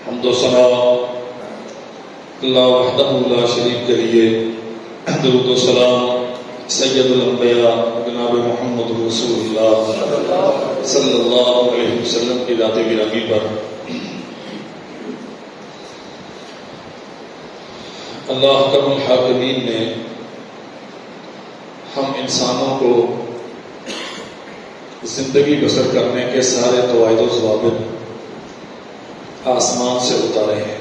حمد و ثنا اللہ وحدہ لا شریک کے لیے، درود و سلام سید الانبیاء جناب محمد رسول اللہ صلی اللہ علیہ وسلم کی ذات گرامی پر۔ اللہ احکم الحاکمین نے ہم انسانوں کو زندگی بسر کرنے کے سارے قواعد و ضوابط آسمان سے اتارے ہیں۔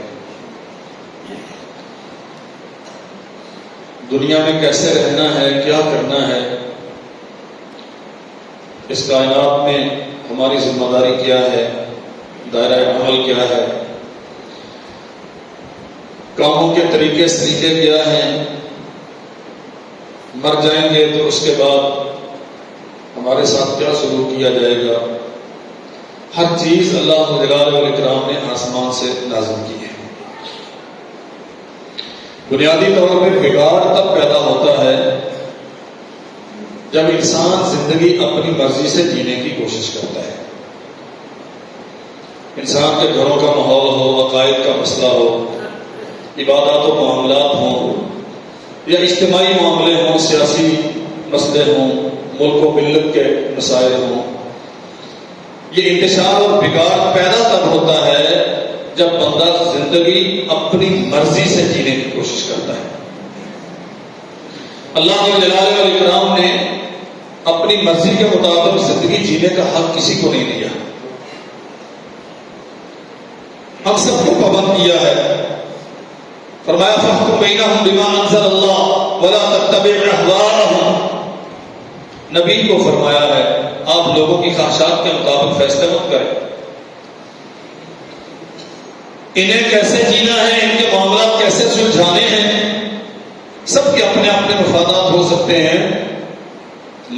دنیا میں کیسے رہنا ہے، کیا کرنا ہے، اس کائنات میں ہماری ذمہ داری کیا ہے، دائرہ عمل کیا ہے، کاموں کے طریقے سلیقے کیا ہیں، مر جائیں گے تو اس کے بعد ہمارے ساتھ کیا سلوک کیا جائے گا، ہر چیز اللہ جلال والاکرام نے آسمان سے نازل کی ہے۔ بنیادی طور پہ بگاڑ تب پیدا ہوتا ہے جب انسان زندگی اپنی مرضی سے جینے کی کوشش کرتا ہے۔ انسان کے گھروں کا ماحول ہو، عقائد کا مسئلہ ہو، عبادات و معاملات ہوں یا اجتماعی معاملے ہوں، سیاسی مسئلے ہوں، ملک و ملت کے مسائل ہوں، یہ انتشار اور بگاڑ پیدا تب ہوتا ہے جب بندہ زندگی اپنی مرضی سے جینے کی کوشش کرتا ہے۔ اللہ جلال والاکرام نے اپنی مرضی کے مطابق زندگی جینے کا حق کسی کو نہیں دیا، ہم سب کو پابند کیا ہے۔ فرمایا فاحکم بینہم بما انزل اللہ ولا تتبع اہواءہم، نبی کو فرمایا ہے آپ لوگوں کی خواہشات کے مطابق فیصلے مت کریں، انہیں کیسے جینا ہے، ان کے معاملات کیسے سلجھانے ہیں، سب کے اپنے اپنے مفادات ہو سکتے ہیں،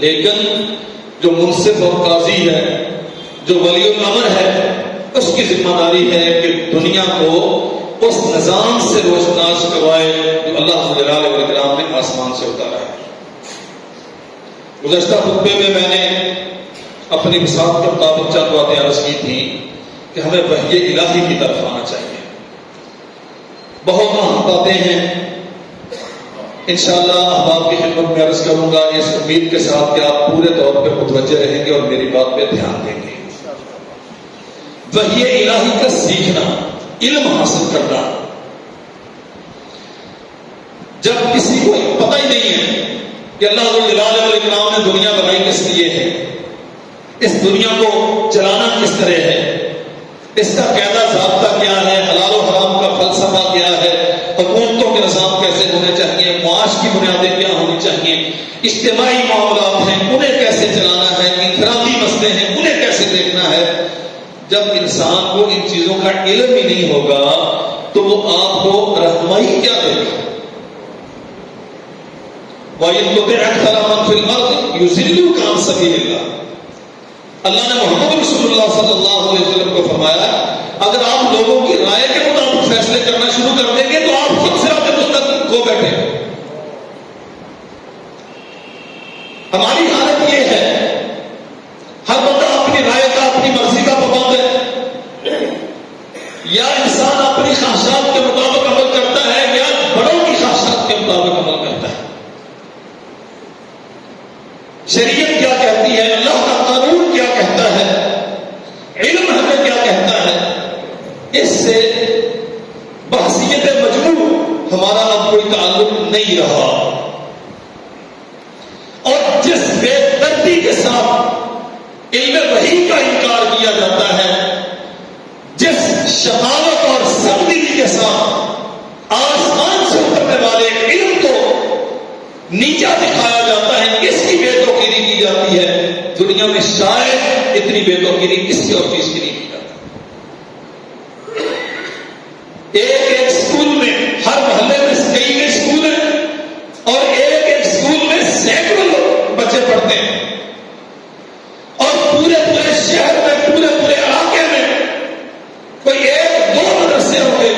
لیکن جو منصف اور قاضی ہے، جو ولی الامر ہے، اس کی ذمہ داری ہے کہ دنیا کو اس نظام سے روشناس کروائے جو اللہ جلال والاکرام نے آسمان سے اتارا ہے۔ گزشتہ خطبے میں میں نے اپنی بساط کے مطابق چند باتیں عرض کی تھی کہ ہمیں وحی الہی کی طرف آنا چاہیے۔ بہت اہم باتیں ہیں، انشاءاللہ احباب کی خدمت میں عرض کروں گا اس امید کے ساتھ کہ آپ پورے طور پہ متوجہ رہیں گے اور میری بات پہ دھیان دیں گے۔ وحی الہی کا سیکھنا، علم حاصل کرنا، جب کسی کو پتہ ہی نہیں ہے کہ اللہ جلال والاکرام نے دنیا بنائی کس لیے ہے، اس دنیا کو چلانا کس طرح ہے، اس کا قاعدہ ضابطہ کیا ہے، حلال و حرام کا فلسفہ کیا ہے، حکومتوں کے نظام کیسے ہونے چاہیے، معاش کی بنیادیں کیا ہونی چاہیے، اجتماعی معاملات ہیں انہیں کیسے چلانا ہے، انفرادی مسئلے ہیں انہیں کیسے دیکھنا ہے، جب انسان کو ان چیزوں کا علم ہی نہیں ہوگا تو وہ آپ کو رہنمائی کیا دے گا۔ وَإِن تُطِعْ أَكْثَرَ مَن فِي الْأَرْضِ يُضِلُّوكَ عَن سَبِيلِ اللَّهِ، اللہ نے محمد رسول اللہ صلی اللہ علیہ وسلم کو فرمایا اگر آپ لوگوں کی رائے کے مطابق فیصلے کرنا شروع کر دیں گے تو آپ خود صراط مستقیم کھو بیٹھے۔ ہماری حالت یہ ہے ہر بندہ اپنی رائے کا، اپنی مرضی کا پابند ہے، یا انسان اپنی خواہشات کے مطابق عمل کرتا ہے یا بڑوں کی خواہشات کے مطابق عمل کرتا ہے۔ شریعت کیا کہتی ہے، اللہ کا قانون کیا کہتا ہے، علم ہمیں کیا کہتا ہے، اس سے بحثیت مجموع ہمارا اب کوئی تعلق نہیں رہا، اور جس بے دردی کے ساتھ علم وحی کا انکار کیا جاتا ہے، جس شفاعت اور سختی کے ساتھ آسمان سے اترنے والے علم کو نیچا دکھایا جاتا ہے، اس کی بے توقیری کی جاتی ہے، دنیا میں شاید اتنی بے توقیری کسی اور چیز کی نہیں کی جاتی۔ ایک اسکول میں، ہر محلے میں کئی اسکول ہیں اور ایک اسکول میں سینکڑوں بچے پڑھتے ہیں، اور پورے شہر میں، پورے علاقے میں کوئی ایک دو مدرسے ہوں گے،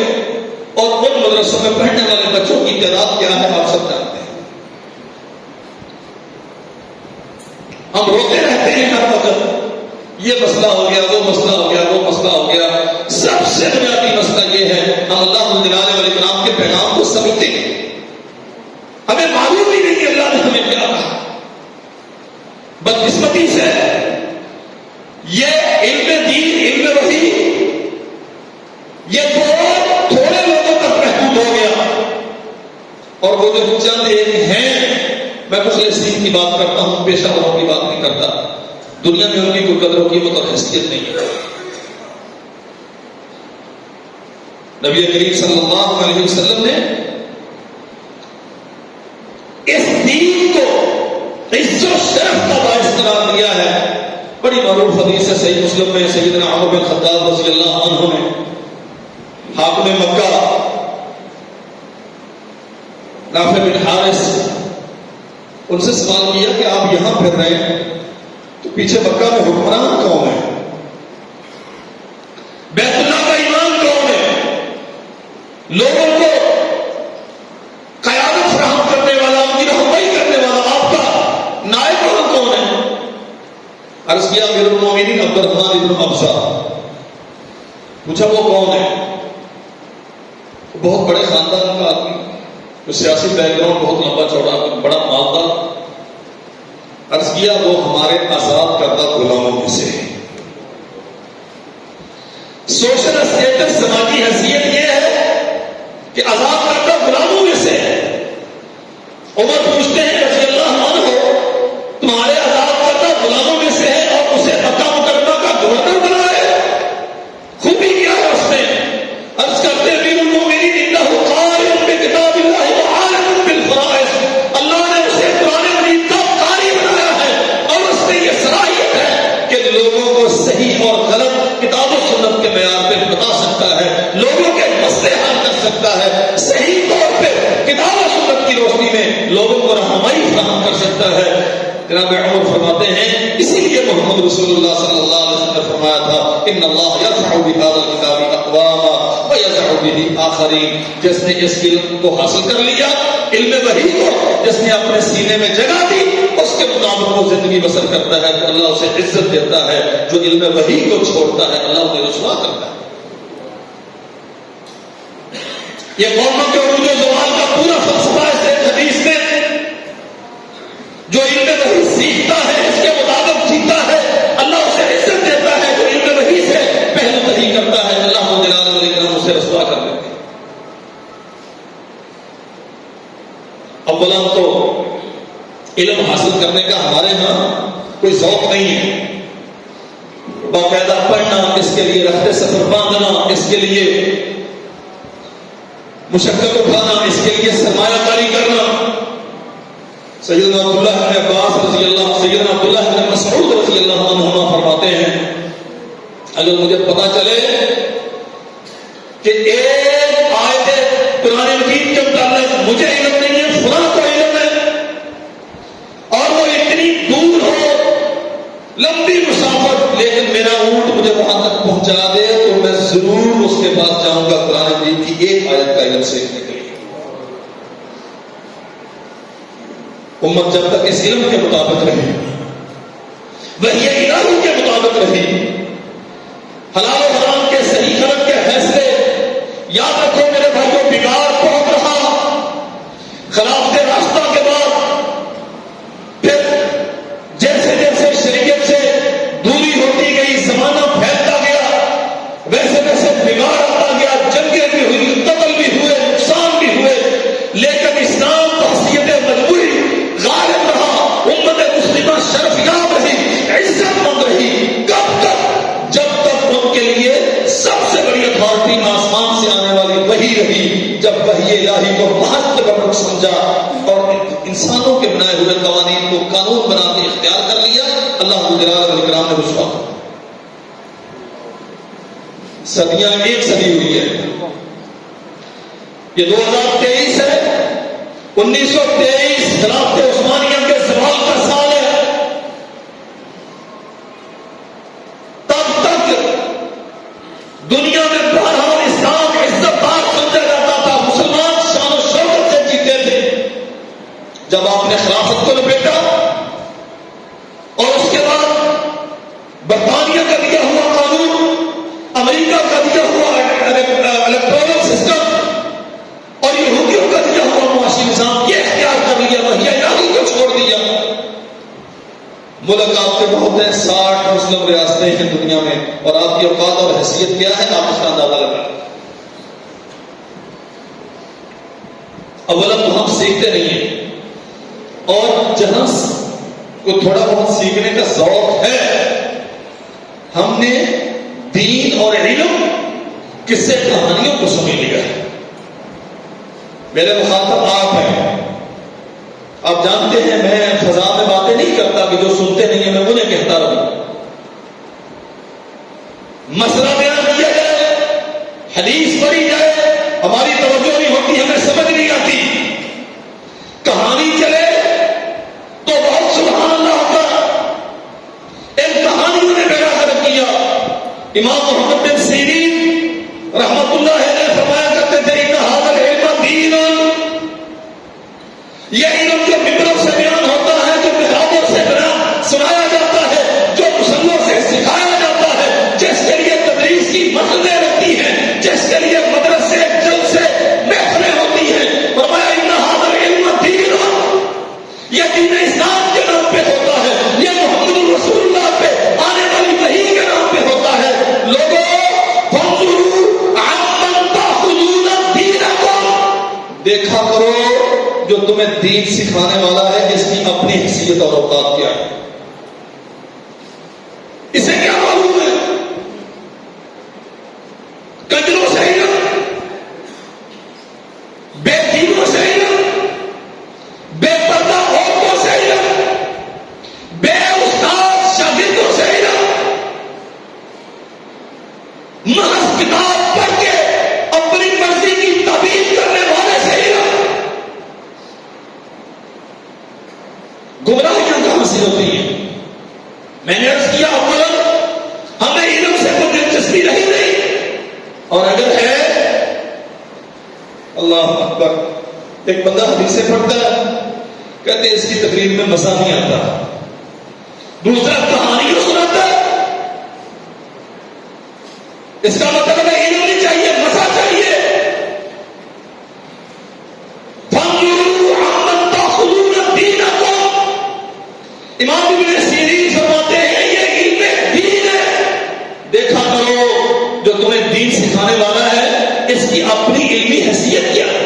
اور ان مدرسوں میں پڑھنے والے بچوں کی تعداد کیا ہے آپ سب جانتے ہیں۔ ہم روتے رہتے ہیں ہر وقت، یہ مسئلہ ہو گیا، وہ مسئلہ ہو گیا، وہ مسئلہ ہو گیا، سب سے بنیادی مسئلہ یہ دور تھوڑے لوگوں تک محدود ہو گیا، اور وہ جو چند ایک ہیں، میں مخلصین کی بات کرتا ہوں، پیشہ وروں کی بات نہیں کرتا، دنیا میں ان کی کوئی قدر و قیمت اور حیثیت نہیں ہے۔ نبی کریم صلی اللہ علیہ وسلم نے اس دین کو عزت و شرف کا باعث قرار دیا ہے۔ بڑی معروف حدیث ہے صحیح مسلم میں، سیدنا عمر بن خطاب رضی اللہ عنہ نے حاکم مکہ نافع بن حارث ان سے سوال کیا کہ آپ یہاں پھر رہے ہیں تو پیچھے مکہ میں حکمران کون ہے؟ بیت اللہ کا ایمان کون ہے؟ لوگوں کو قیادت فراہم کرنے والا، ان کی رہنمائی کرنے والا آپ کا نائب کون ہے؟ عرض کیا امیر المومنین عبد الرحمن بن ابزہ۔ پوچھا وہ کون ہے؟ بہت بڑے خاندان کا آدمی، سیاسی بیک گراؤنڈ بہت لمبا چوڑا، بڑا مالدار۔ عرض کیا وہ ہمارے آزاد کردہ غلاموں میں سے ہے۔ سوشل اسٹیٹس، سماجی حیثیت یہ ہے کہ آزاد کردہ غلاموں میں سے ہے۔ عمر پوچھتے ہیں رضی اللہ عنہ تمہارے آزاد کردہ غلاموں میں سے ہے اور اسے مکہ مکرمہ کا گورنر بنا ہے، خوبی کیا ہے اس میں؟ عرض کرتے امیر المومنین انہ قارئ بکتاب اللہ وعالم بالفرائض، اللہ نے اسے قرآن مجید کا قاری بنایا ہے اور اس میں یہ صلاحیت ہے کہ لوگوں کو صحیح اور غلط کتاب و سنت کے معیار پہ بتا سکتا ہے، لوگوں کے مسئلے حل کر سکتا ہے، صحیح طور پہ کتاب و سنت کی روشنی میں لوگوں کو رہنمائی فراہم کر سکتا ہے۔ جناب عمر فرماتے ہیں اسی لیے محمد رسول اللہ صلی اللہ علیہ وسلم نے فرمایا تھا ان اللہ یرفع بهذا الكتاب اقواما ويضع به آخرین، جس نے اس علم کو حاصل کر لیا، علم وحی کو جس نے اپنے سینے میں جگہ دی، اس کے مطابق وہ زندگی بسر کرتا ہے تو اللہ اسے عزت دیتا ہے، جو علم وحی کو چھوڑتا ہے اللہ اسے رسوا کرتا ہے۔ یہ قوموں کے عروج و زوال کا پورا فلسفہ اس ایک حدیث میں، جو علم وحی سیکھتا ہے اس کے مطابق جیتا ہے اللہ اسے عزت دیتا ہے، جو علم وحی سے پہلو تہی کرتا ہے اللہ جلال والاکرام اسے رسوا کر دیتے ہیں۔ اولا تو علم حاصل کرنے کا ہمارے ہاں کوئی ذوق نہیں ہے، باقاعدہ پڑھنا، اس کے لیے رخت سفر باندھنا، اس کے لیے مشقت اٹھانا، اس کے لیے سرمایہ کاری کرنا۔ سیدنا عبداللہ بن عباس رضی اللہ، سیدنا عبداللہ بن مسعود رضی اللہ عنہما فرماتے ہیں اگر مجھے پتا چلے کہ ایک آیت قرآن مجید کے متعلق مجھے علم نہیں ہے، فلاں کو علم ہے، اور وہ اتنی دور ہو، لمبی مسافت، لیکن میرا اونٹ مجھے وہاں تک پہنچا دے تو میں ضرور اس کے پاس جاؤں گا قرآن مجید کی ایک آیت کا علم سیکھنے کے لیے۔ امت جب تک اس علم کے مطابق رہی، وحی الہی کے مطابق رہی، حلال و حرام کے صحیح غلط کے فیصلے، یاد رکھو میرے بھائیوں، بگاڑ بہت رہا، خلاف کے راستہ کے بعد پھر جیسے جیسے شریعت سے دوری ہوتی گئی، زمانہ پھیلتا گیا، ویسے ویسے بگاڑ آتا گیا، جنگیں بھی ہوئی، قتل بھی ہوئے، نقصان بھی ہوئے، لیکن اسلام بحیثیت مجبوری غالب رہا، امت مسلمہ شرف یاب رہی، عزت مند رہی، کب تک؟ جب تک ان کے لیے سب سے بڑی اتھارٹی آسمان سے آنے والی وحی رہی، جب وحی الہی کو محض تبرک سمجھا اور انسانوں کے بنائے ہوئے قوانین کو قانون بنا کے اختیار کر لیا، اللہ جلال والاکرام نے رسوا کر۔ صدیاں ایک صدی ہوئی ہے، یہ 2023 ہے، 1923 خلافت عثمانیہ کے زوال کا سال ہے۔ تب تک دنیا میں بہرحال اسلام عزت دار سمجھا جاتا تھا، مسلمان شان و شوکت سے جیتے تھے۔ جب آپ نے خلافت کو لپیٹا اور اس کے بعد برطانیہ کا دیا ہوا قانون، امریکہ کا دیا ہوا الیکٹورل سسٹم اور یہودیوں کا دیا ہوا معاشی نظام یہ اختیار کر لیا، وحی الہی کو چھوڑ دیا، ملک آپ کے بہت ہیں، 60 مسلم ریاستیں ہیں دنیا میں، اور آپ کی اوقات اور حیثیت کیا ہے آپ اس کا اندازہ لگائیں۔ اولا تو ہم سیکھتے نہیں ہیں، اور جہاں کو تھوڑا بہت سیکھنے کا ذوق ہے، ہم نے دین اور علم قصے کہانیوں کو سمجھ لیا ہے۔ میرے مخاطب آپ ہیں، آپ جانتے ہیں میں فضا میں باتیں نہیں کرتا کہ جو سنتے نہیں ہیں میں انہیں کہتا رہوں۔ مسئلہ بیان کیا جائے، حدیث پڑھی جائے، ہماری توجہ نہیں ہوتی، ہمیں سمجھ نہیں آتی۔ کہانی چلے تو بہت سبحان اللہ ہوتا۔ ایک کہانیوں نے بیڑا گرک کیا۔ امام محمد بن سیرین رحمت اللہ علیہ فرمایا کرتے تھے ان ھذا العلم دین، یہ علم جو ممبروں سے بیان ہوتا ہے، جو محرابوں سے بیان سنایا جاتا ہے، جو مسلوں سے سکھایا جاتا ہے، جس کے لیے تدریس کی محفلیں ہوتی ہیں، جس کے لیے مدرسے جلسے محفلیں ہوتی ہیں، فرمایا ان ھذا العلم دین، یہ دین اسلام کے نام پہ ہوتا ہے، یہ محمد رسول اللہ پہ آنے والی وحی کے نام پہ ہوتا ہے۔ لوگوں دیکھا کرو جو تمہیں دین سکھانے والا ہے اس کی اپنی حیثیت اور اوقات کیا ہے، اسے کیا معلوم ہے؟ کنجروں سے علم، بے دینوں سے علم، بے پردہ عورتوں سے علم، بے استاد شاگردوں سے علم، محض کتاب پڑھ کے اپنی مرضی کی تعبیر کرنے والے سے علم۔ گمراہیاں کہاں سے ہوتی ہیں؟ میں نے عرض کیا اولا ہمیں علم سے کوئی دلچسپی نہیں، اور اگر ہے اللہ اکبر، ایک بندہ حدیثیں پڑھتا ہے کہتے ہیں اس کی تقریر میں مزہ نہیں آتا، دوسرا کہانیوں سناتا ہے، اس کا مطلب ہے علم نہیں چاہیے، مزہ چاہیے۔ امام ابن سیرین فرماتے ہیں یہ علم دین ہے، دیکھا کرو جو تمہیں دین سکھانے والا ہے اس کی اپنی علمی حیثیت کیا ہے۔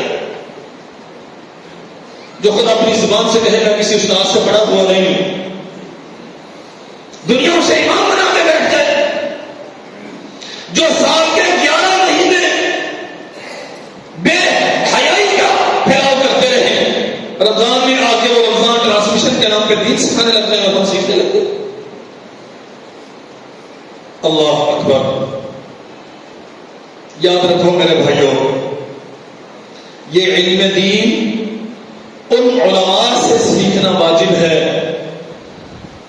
جو خود اپنی زبان سے کہے گا کسی استاد سے پڑھا ہوا نہیں، دنیا سے امام بنا کے بیٹھ جائے، جو سال کے 11 مہینے بے حیائی کا پھیلاؤ کرتے رہے، رمضان میں آ کے وہ رمضان ٹرانسمیشن کے نام پہ دین سکھانے لگتے ہیں اور ہم سیکھنے لگتے ہیں۔ اللہ اکبر، یاد رکھو میرے بھائیوں، یہ علم دین ان علماء سے سیکھنا واجب ہے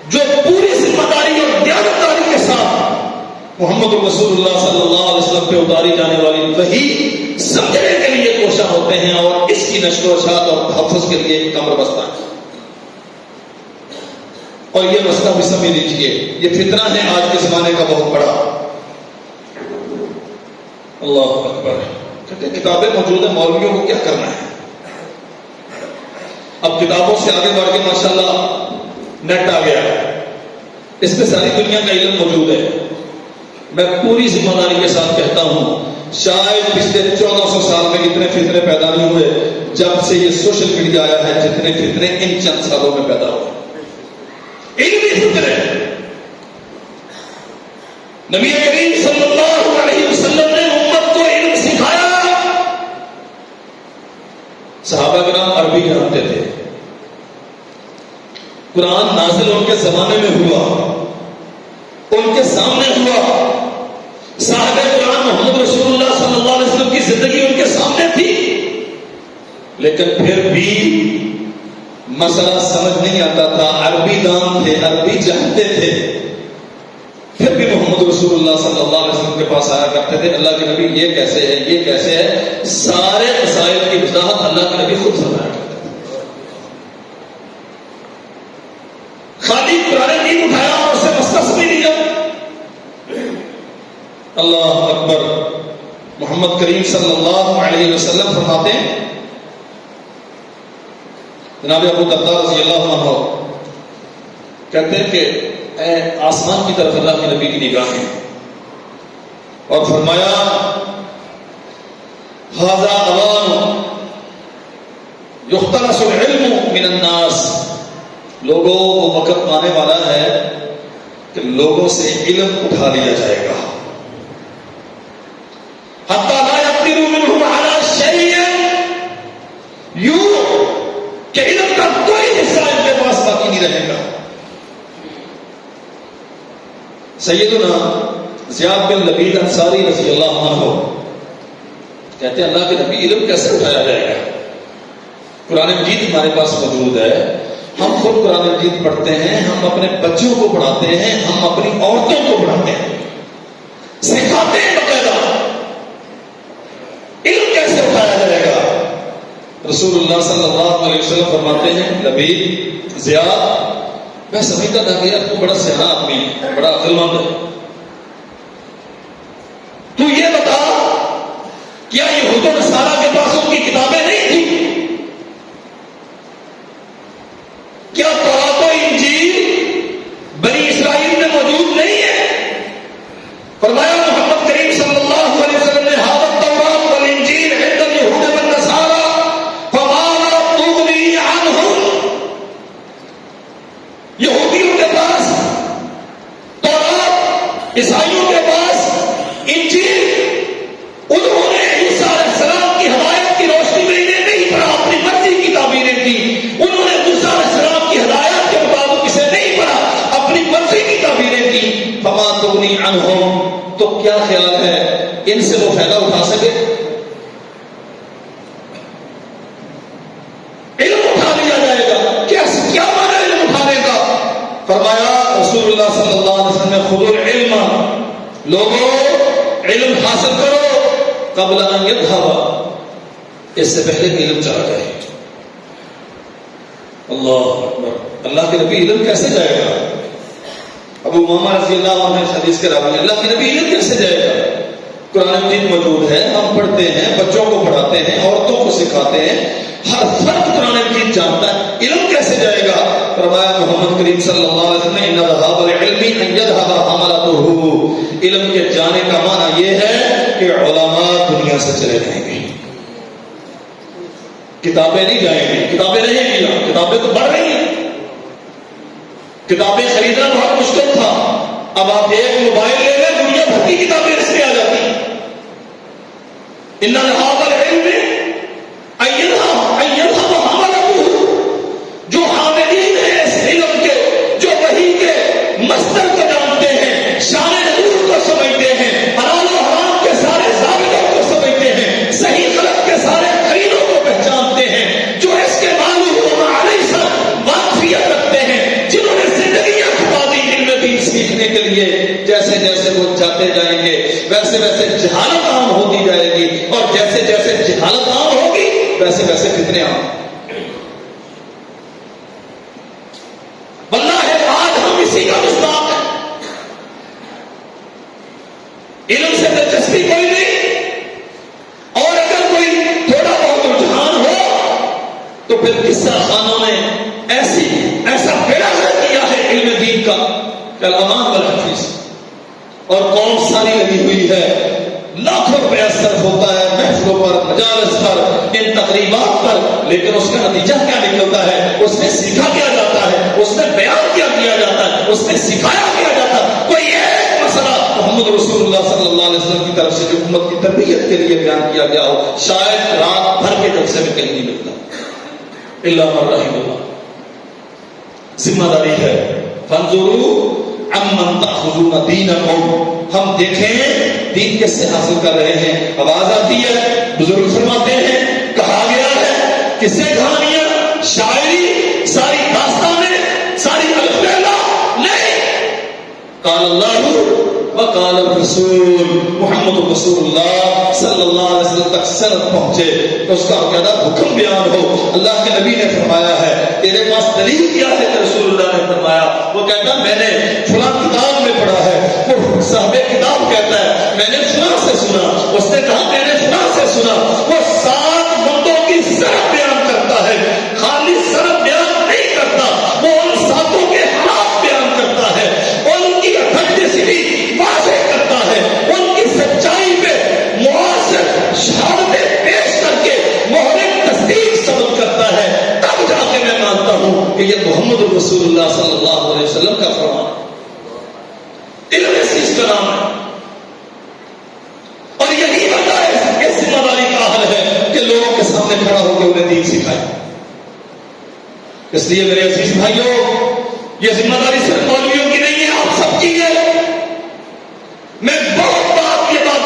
جو پوری ذمہ داری اور دیانتداری کے ساتھ محمد رسول اللہ صلی اللہ علیہ وسلم پہ اتاری جانے والی وحی سمجھنے کے لیے کوشاں ہوتے ہیں اور اس کی نشر و اشاعت اور تحفظ کے لیے کمر بستہ ہے۔ اور یہ مسئلہ بھی سمجھ لیجیے، یہ فتنہ ہے آج کے زمانے کا بہت بڑا۔ اللہ اکبر، کہتے کتابیں موجود ہیں، مولویوں کو کیا کرنا ہے؟ اب کتابوں سے آگے بڑھ کے ماشاءاللہ نیٹ آ گیا، اس میں ساری دنیا کا علم موجود ہے۔ میں پوری ذمہ داری کے ساتھ کہتا ہوں شاید پچھلے 1400 سال میں اتنے فتنے پیدا نہیں ہوئے جب سے یہ سوشل میڈیا آیا ہے جتنے فتنے ان چند سالوں میں پیدا ہوئے، علمی فتنے۔ نبی کریم صلی اللہ علیہ وسلم نے امت کو علم سکھایا۔ صحابہ کرام عربی جانتے تھے، قرآن نازل ان کے زمانے میں ہوا، ان کے سامنے ہوا، صاحب قرآن محمد رسول اللہ صلی اللہ علیہ وسلم کی زندگی ان کے سامنے تھی، لیکن پھر بھی مسئلہ سمجھ نہیں آتا تھا، عربی دان تھے، عربی جانتے تھے، پھر بھی محمد رسول اللہ صلی اللہ علیہ وسلم کے پاس آیا کرتے تھے، اللہ کے نبی یہ کیسے ہے، یہ کیسے ہے، سارے مسائل کی وضاحت اللہ کے نبی خود فرمایا کرتے تھے۔ خالی قرآن دین اٹھایا اور اسے مسئلہ سمجھ لیا۔ اللہ اکبر، محمد کریم صلی اللہ علیہ وسلم فرماتے ہیں، جناب ابو درداء رضی اللہ عنہ کہتے ہیں کہ اے آسمان کی طرف اللہ کے نبی کی نگاہیں، اور فرمایا ھذا اوان یختلس العلم من الناس، لوگوں کو وقت آنے والا ہے کہ لوگوں سے علم اٹھا لیا جائے گا، حتی لا یقدروا منہم علی شیء، یوں کہ علم کا کوئی حصہ ان کے پاس باقی نہیں رہے گا۔ سیدنا زیاد بن لبید انصاری رضی اللہ عنہ کہتے ہیں اللہ کے نبی علم کیسے اٹھایا جائے گا؟ قرآن مجید ہمارے پاس موجود ہے، ہم خود قرآن مجید پڑھتے ہیں، ہم اپنے بچوں کو پڑھاتے ہیں، ہم اپنی عورتوں کو پڑھاتے ہیں، سکھاتے ہیں باقاعدہ، علم کیسے اٹھایا جائے گا؟ رسول اللہ صلی اللہ علیہ وسلم فرماتے ہیں لبید زیاد، میں سمجھتا تھا کہ یار تو بڑا سیاح آدمی ہے، بڑا عقل مند ہے، تو یہ بتا کیا یہود و نصارہ کے پاس ان کی کتابیں نہیں تھی؟ کیا تورات و انجیل بنی اسرائیل میں موجود نہیں ہے؟ فرمایا محمد کریم صلی اللہ علیہ وسلم نے ھذا التوراۃ والانجیل عند اليهود والنصارى فما تغنی عنهم، یہودیوں کے پاس تورات، عیسائیوں کے پاس انجیل، انہوں نے عیسیٰ علیہ السلام کی ہدایت کی روشنی میں انہیں نہیں پڑھا، اپنی مرضی کی تعبیریں کی، انہوں نے موسیٰ علیہ السلام کی ہدایت کے مطابق اسے نہیں پڑھا، اپنی مرضی کی تعبیریں کی، فما تغنی عنہم، تو کیا خیال ہے ان سے وہ فائدہ اٹھا سکے؟ علم اٹھا لیا جائے گا، کیا مانا علم اٹھانے کا؟ فرمایا رسول اللہ صلی اللہ علیہ وسلم نے خذوا العلم، لوگوں علم حاصل کرو قبل ان یذهب، اس سے پہلے کہ علم چلا جائے۔ اللہ اکبر، اللہ کے نبی علم کیسے جائے گا؟ ابو امامہ رضی اللہ عنہ حدیث کے راوی، اللہ کے نبی علم کیسے جائے گا؟ قرآن مجید موجود ہے، ہم پڑھتے ہیں، بچوں کو پڑھاتے ہیں، عورتوں کو سکھاتے ہیں، ہر فرد قرآن مجید جانتا ہے، علم کیسے جائے گا؟ فرمایا محمد کریم صلی اللہ علیہ وسلم ان ذهاب العلم ان يذهب عملته، علم کے جانے کا معنی یہ ہے کہ علماء دنیا سے چلے جائیں گے، کتابیں نہیں جائیں گی، کتابیں رہیں گی، کتابیں تو بڑھ رہی ہیں، کتابیں خریدنا بہت مشکل تھا، اب آپ ایک موبائل لے لیں دنیا بھر کی کتابیں اس میں آ جاتی ہیں۔ ان ذهاب العلم ان يذهب عملته، جو حاملین ہیں اس علم کے، جو وحی کے مصدر کو جانتے ہیں، شان نزول کو سمجھتے ہیں، حلال و حرام کے سارے ضابطوں کو سمجھتے ہیں، صحیح غلط کے سارے قرینوں کو پہچانتے ہیں، جو اس کے معلوم علیہ واقفیت رکھتے ہیں، جنہوں نے زندگیاں کھپا دی علم دین سیکھنے کے لیے، جیسے جیسے وہ جاتے جائیں گے ویسے ویسے جہالت عام ہوتی جائے گی، اور جیسے جیسے جہالت عام ہوگی ویسے ویسے فتنے عام۔ واللہ ہے آج ہم اسی کا مستحق ہیں، علم سے دلچسپی کوئی نہیں، اور اگر کوئی تھوڑا بہت رجحان ہو تو پھر قصہ خانوں نے ایسا بیڑا غرق کیا ہے علم دین کا کہ الامان والحفیظ، اور قوم ساری لگی ہوئی ہے، لاکھوں روپیہ صرف ہوتا ہے محفلوں پر، مجالس پر، ان تقریبات پر، لیکن اس کا نتیجہ کیا نکلتا ہے؟ اس میں سیکھا کیا جاتا ہے، اس میں بیان کیا جاتا ہے، اس میں سکھایا کیا جاتا ہے، کوئی ایک مسئلہ محمد رسول اللہ صلی اللہ علیہ وسلم کی طرف سے جو امت کی تربیت کے لیے بیان کیا گیا ہو، شاید رات بھر کے جلسے میں کہیں نہیں ملتا، الا من رحم اللہ۔ ذمہ داری ہے، فانظروا عمن تأخذون دینکم، ہم دیکھیں دین کس سے حاصل کر رہے ہیں۔ آواز آتی ہے، بزرگ فرماتے ہیں، کہا گیا ہے قصے کہانیاں، شاعری، ساری داستانیں، ساری الفیلہ نہیں، قال اللہ وقال الرسول، محمد رسول اللہ صلی اللہ علیہ وسلم تک سند پہنچے تو اس کا کیا حکم بیان ہو۔ اللہ کے نبی نے فرمایا ہے، تیرے پاس دلیل کیا ہے کہ رسول اللہ نے فرمایا؟ وہ کہتا میں نے فلاں کتاب میں پڑھا ہے، وہ صاحب کتاب کہتا ہے میں نے فلاں سے سنا، اس نے کہا میں نے فلاں سے سنا، وہ 7 بندوں کی سند بیان کرتا ہے، خالی سند بیان نہیں کرتا، وہ ان 7 کے حالات بیان کرتا ہے، ان کی اتھینٹسٹی واضح کرتا ہے، ان کی سچائی پہ معاصر شہادتیں پیش کر کے مہر تصدیق ثبت کرتا ہے یہ محمد رسول اللہ صلی اللہ علیہ وسلم کا فرمان ہے. علم اس چیز کا نام ہے. اور یہی بندہ اس ذمہ داری کا حل ہے کہ لوگوں کے سامنے کھڑا ہو کے انہیں دین سکھائے. اس لیے میرے عزیز بھائیوں، یہ ذمہ داری صرف مولویوں کی نہیں ہے، آپ سب کی ہے. میں بہت بار یہ بات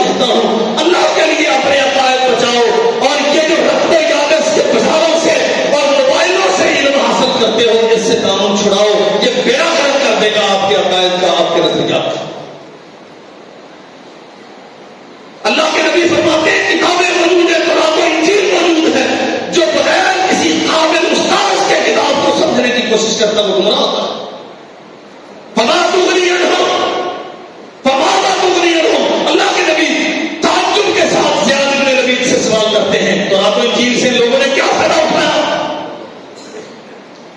کہتا ہوں، اللہ کے لیے اپنے عقائد بچاؤ. اور یہ جو رقبے یادیں سے بازاروں سے اور موبائلوں سے علم حاصل کرتے ہو، اس سے دامن چھڑاؤ. یہ بیڑا غرق کر دے گا آپ کے عقائد کا، آپ کے نظریات کا. اللہ کے نبی فرماتے ہیں کتابیں موجود ہے، تورات و انجیل موجود ہے. جو بغیر کسی قابل استاذ کے کتاب کو سمجھنے کی کوشش کرتا وہ گمراہ ہوتا ہے. اللہ کے نبی تعجب کے ساتھ زیاد ابن لبید سے سوال کرتے ہیں، تورات و انجیل سے لوگوں نے کیا فائدہ اٹھایا؟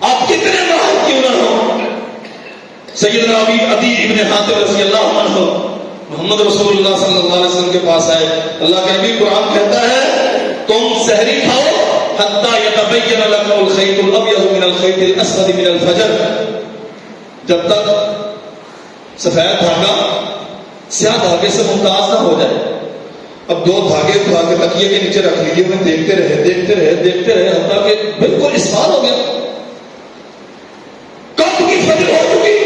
آپ کتنے ماہر کیوں نہ ہو؟ سیدنا عدی ابن حاتم رضی اللہ عنہ محمد رسول اللہ صلی اللہ علیہ وسلم کے پاس آئے. اللہ کے نبی قرآن کہتا ہے تم سحری کھاؤ حتی یتبین لکم الخیط الابیض من الخیط الاسود من الفجر، جب تک سفید دھاگا سیاہ دھاگے سے ممتاز نہ ہو جائے. اب دو دھاگے اٹھا کے تکیے کے نیچے رکھ لیے، انہیں دیکھتے رہے حتیٰ کہ بالکل اسفار ہو گیا. کب کی فجر ہو چکی.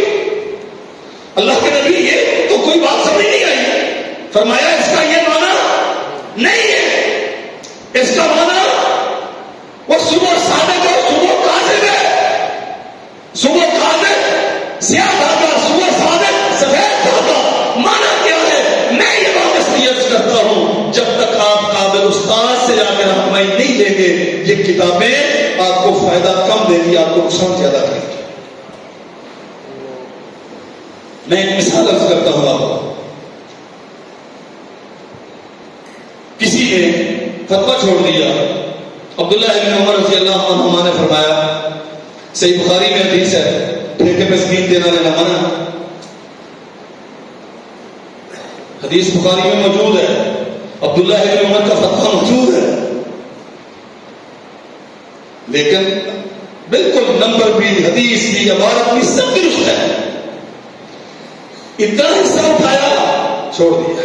اللہ کے نبی یہ تو کوئی بات سمجھ نہیں آئی. فرمایا اس کا یہ معنی نہیں ہے، اس کا معنی وہ صبح صادق اور صبح کاذب ہے. صبح کاذب سیاہ دھاگا، صبح صادق سفید دھاگا. معنی کیا ہے؟ میں یہ بات اس لیے کرتا ہوں جب تک آپ قابل استاد سے جا کے رہنمائی نہیں دیں گے، یہ کتابیں آپ کو فائدہ کم دیں گی، آپ کو نقصان زیادہ کریں گی. میں ایک مثال عرض کرتا ہوں آپ کو. کسی نے فتویٰ چھوڑ دیا. عبداللہ ابن عمر رضی اللہ عنہما نے فرمایا، صحیح بخاری میں حدیث ہے، ٹھیکے پہ زمین دینا لینا منع. حدیث بخاری میں موجود ہے، عبداللہ ابن عمر کا فتویٰ موجود ہے. لیکن بالکل نمبر بھی، حدیث بھی، عبارت بھی سب درست ہے. اتنا حصہ اٹھایا، چھوڑ دیا.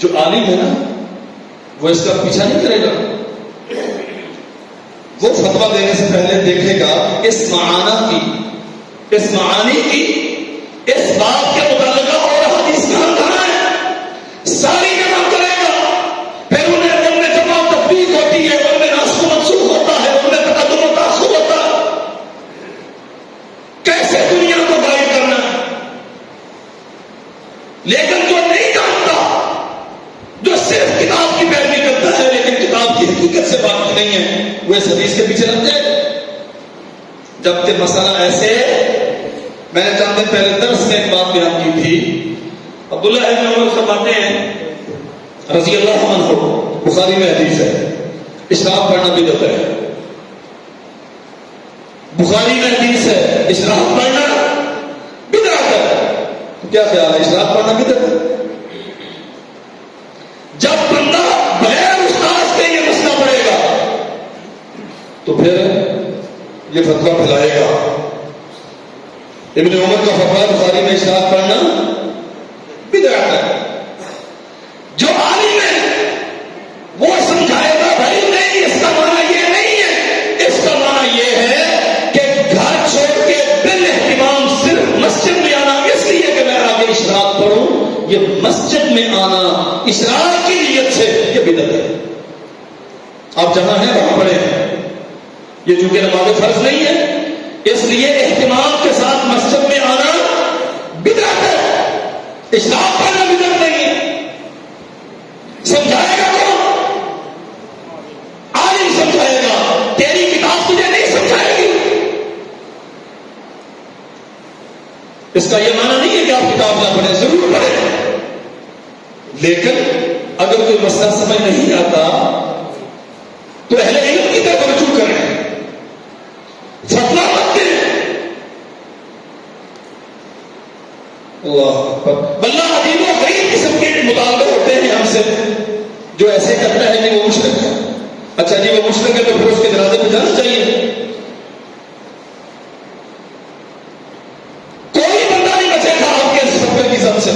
جو عالم ہے نا وہ اس کا پیچھا نہیں کرے گا. وہ فتویٰ دینے سے پہلے دیکھے گا اس معانی کی اس بات کے متعلقہ اور حدیث کہاں ہے، ساری جمع کرے گا. پھر ان میں جمع تفریق ہوتی ہے، ان میں ناسخ و منسوخ ہوتا ہے، ان میں تقدم و تاخر ہوتا ہے. کیسے دنیا کو گائیڈ کرنا. لیکن جو نہیں جانتا، جو صرف کتاب کی پیروی کرتا ہے لیکن کتاب کی حقیقت سے واقف نہیں ہے، وہ اس حدیث کے پیچھے لگ جائے. جبکہ مسئلہ ایسے، میں نے چند دن پہلے درس میں ایک بات بیان کی تھی. عبداللہ ابن عمر فرماتے ہیں رضی اللہ عنہ، بخاری میں حدیث ہے، اشراف پڑھنا بدعت ہے. بخاری میں حدیث ہے اشراف پڑھنا بدعت ہے. کیا خیال ہے، اشراف پڑھنا بدعت ہے؟ جب بندہ بغیر استاد کے یہ مسئلہ پڑھے گا تو پھر یہ فتویٰ پھیلائے گا. ابن عمر کا فتویٰ بخاری میں اشراف پڑھنا بدعت ہے. جو عالم ہے وہ سمجھائے گا بھائی نہیں، اس کا معنی یہ نہیں ہے، اس کا معنی یہ ہے کہ گھر چھوڑ کے بال اہتمام صرف مسجد میں آنا اس لیے کہ میں آگے اشراق پڑھوں، یہ مسجد میں آنا اشراق کی نیت سے یہ بدعت ہے. آپ جہاں ہیں وہاں پڑھیں. یہ چونکہ نماز فرض نہیں ہے اس لیے اہتمام کے ساتھ مسجد میں آنا بدعت ہے. اشراق پڑھنا بدعت نہیں ہے. سمجھائے گا کون؟ عالم سمجھائے گا. تیری کتاب تجھے نہیں سمجھائے گی. اس کا یہ معنی نہیں ہے کہ آپ کتاب نہ پڑھیں، ضرور پڑھیں. لیکن اگر کوئی مسئلہ سمجھ نہیں آتا تو اہل علم کی طرف رجوع کریں، فتویٰ مت دیں. اللہ اکبر. بلّہ عجیب و غریب قسم کے مطالبے ہوتے ہیں ہم سے. جو ایسے کرتا ہے کہ وہ مشرک ہے. اچھا جی وہ مشرک ہے تو پھر اس کے جنازے پہ جانا چاہیے. کوئی بندہ نہیں بچے گا آپ کے سفر کی سب سے،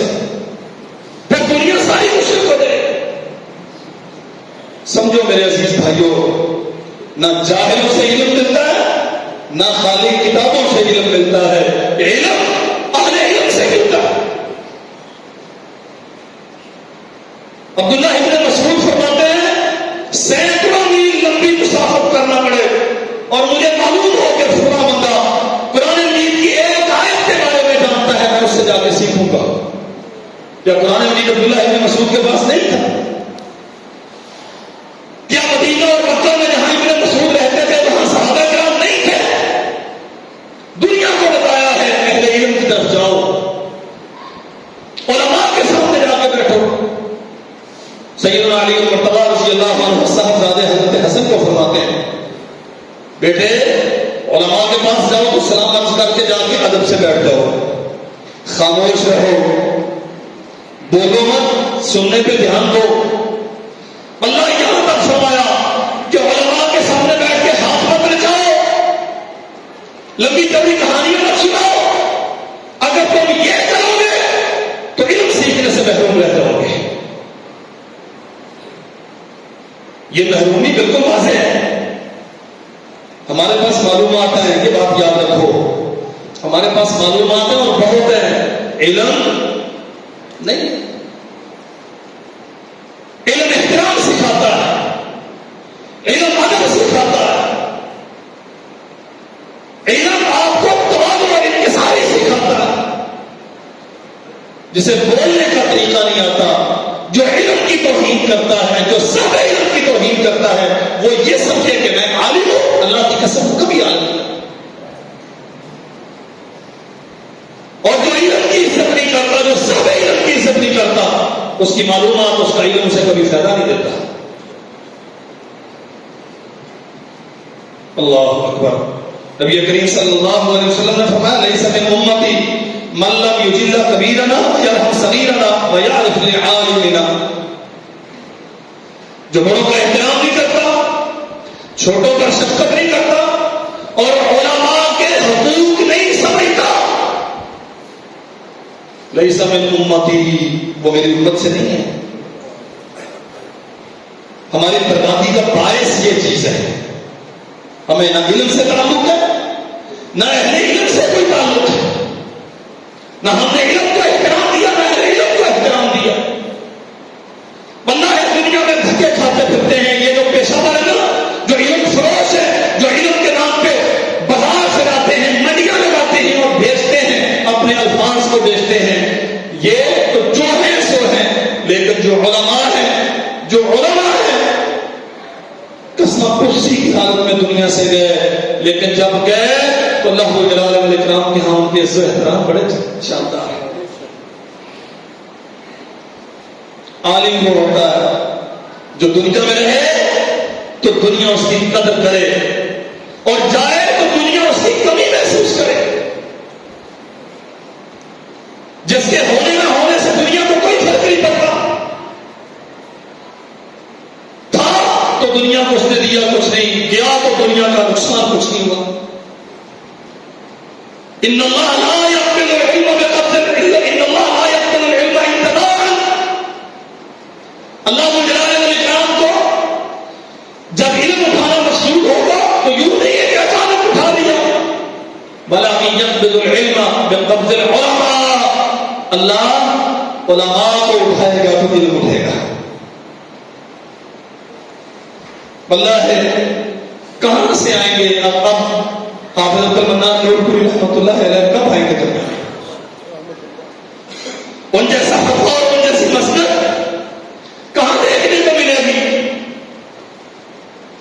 پھر دنیا ساری مشرک ہو جائے. سمجھو میرے عزیز بھائیوں، نہ جاہلوں سے علم ملتا ہے، نہ خالی کتابوں سے علم ملتا ہے. علم اہل علم سے ملتا ہے. عبداللہ ابن مسعود فرماتے ہیں سینکڑوں میل لمبی مسافت کرنا پڑے اور مجھے معلوم ہو کہ فلاں بندہ قرآن مجید کی ایک آیت کے بارے میں جانتا ہے، میں اس سے جا کے سیکھوں گا. کیا قرآن مجید عبداللہ ابن مسعود کے پاس نہیں تھا؟ کیا مدینہ اور مکہ میں جہاں ابن مسعود رہتے تھے وہاں صحابہ کرام نہیں تھے؟ دنیا کو بتایا ہے اہل علم کی طرف جاؤ، علماء کے سامنے جا کے بیٹھو. سیدنا علی المرتضیٰ رضی اللہ عنہ صاحبزادے حضرت حسن کو فرماتے ہیں بیٹے علماء کے پاس جاؤ تو سلام عرض کر کے جا کے ادب سے بیٹھ جاؤ، خاموش رہو، بولو مت، سننے پہ دھیان دو. اللہ یہاں تک فرمایا کہ علماء کے سامنے بیٹھ کے ہاتھ مت نچاؤ، لمبی چوڑی کہانیاں مت سناؤ. اگر تم یہ کرو گے تو علم سیکھنے سے محروم رہ جاؤ گے. یہ محرومی بالکل واضح ہے. ہمارے پاس معلومات ہیں، یہ بات یاد رکھو، ہمارے پاس معلومات ہیں اور بہت ہیں، علم نہیں. علم احترام سکھاتا ہے، علم ادب سکھاتا ہے، علم آپ کو تواضع اور انکساری سکھاتا ہے. جسے بولنے کا طریقہ نہیں آتا، جو علم کی توہین کرتا ہے، جو سب علم کی توہین کرتا ہے، وہ یہ سمجھے کہ میں عالم ہوں. اللہ کی قسم کبھی عالم نہیں. اور جو علم کی عزت نہیں کرتا، جو سب علم کی عزت نہیں کرتا، اس کی معلومات، اس کا علم اسے کبھی فائدہ نہیں دیتا. اللہ اکبر. نبی کریم صلی اللہ علیہ وسلم نے فرمایا لیس من امتی من لم یجل کبیرنا ویرحم صغیرنا ویعرف لعالمنا. جو بڑوں کا احترام نہیں کرتا، چھوٹوں پر شفقت نہیں کرتا اور علماء کے حقوق نہیں سمجھتا، لیس من امتی، وہ میری امت سے نہیں ہے. ہماری بربادی کا باعث یہ چیز ہے. ہمیں نہ علم سے تعلق ہے، نہ اہل علم سے کوئی تعلق ہے. نہ ہم نے علم کو احترام دیا، نہ اہل علم کو احترام دیا. بندہ ہے دنیا میں دھکے کھاتے پھرتے ہیں. یہ جو پیشہ ور ہے نا، جو علم فروش ہے، جو علم کے نام پہ بازار پھیلاتے ہیں، منڈیاں لگاتے ہیں اور بیچتے ہیں، اپنے الفاظ کو بیچتے ہیں، یہ تو جو ہیں سو ہیں. لیکن جو علماء ہیں، جو علماء ہیں، قسم کرسی کی حالت میں دنیا سے گئے، لیکن جب گئے تو اللہ جلال والاکرام کے ہاں ان کے عزت و احترام بڑے شاندار ہیں. عالم وہ ہوتا ہے جو دنیا میں رہے تو دنیا اس کی قدر کرے اور جائے تو دنیا اس کی کمی محسوس کرے. جس کے ہونے نہ ہونے سے دنیا کو کوئی فرق نہیں پڑتا. تھا تو دنیا کو اس نے دیا کچھ نہیں، گیا تو دنیا کا نقصان کچھ نہیں ہوا. ان اللہ لا يقبل العلم بقبض العلم، ان اللہ لا يقبل العلم انتظارا. اللہ جلال والاکرام کو جب علم اٹھانا مقصود ہوگا تو یوں نہیں ہے کہ اچانک اٹھا دیا، بلکہ يقبل العلم بقبض العلماء. اللہ علماء کو اٹھائے گا تو علم اٹھے گا. اللہ ہے کہاں سے آئیں گے؟ اب حافظ عبد المنان نور پوری رحمۃ اللہ علیہ کب آئیں گے دنیا میں؟ ان جیسا فتویٰ اور ان جیسی مسند کہاں دیکھنے کو ملے گی؟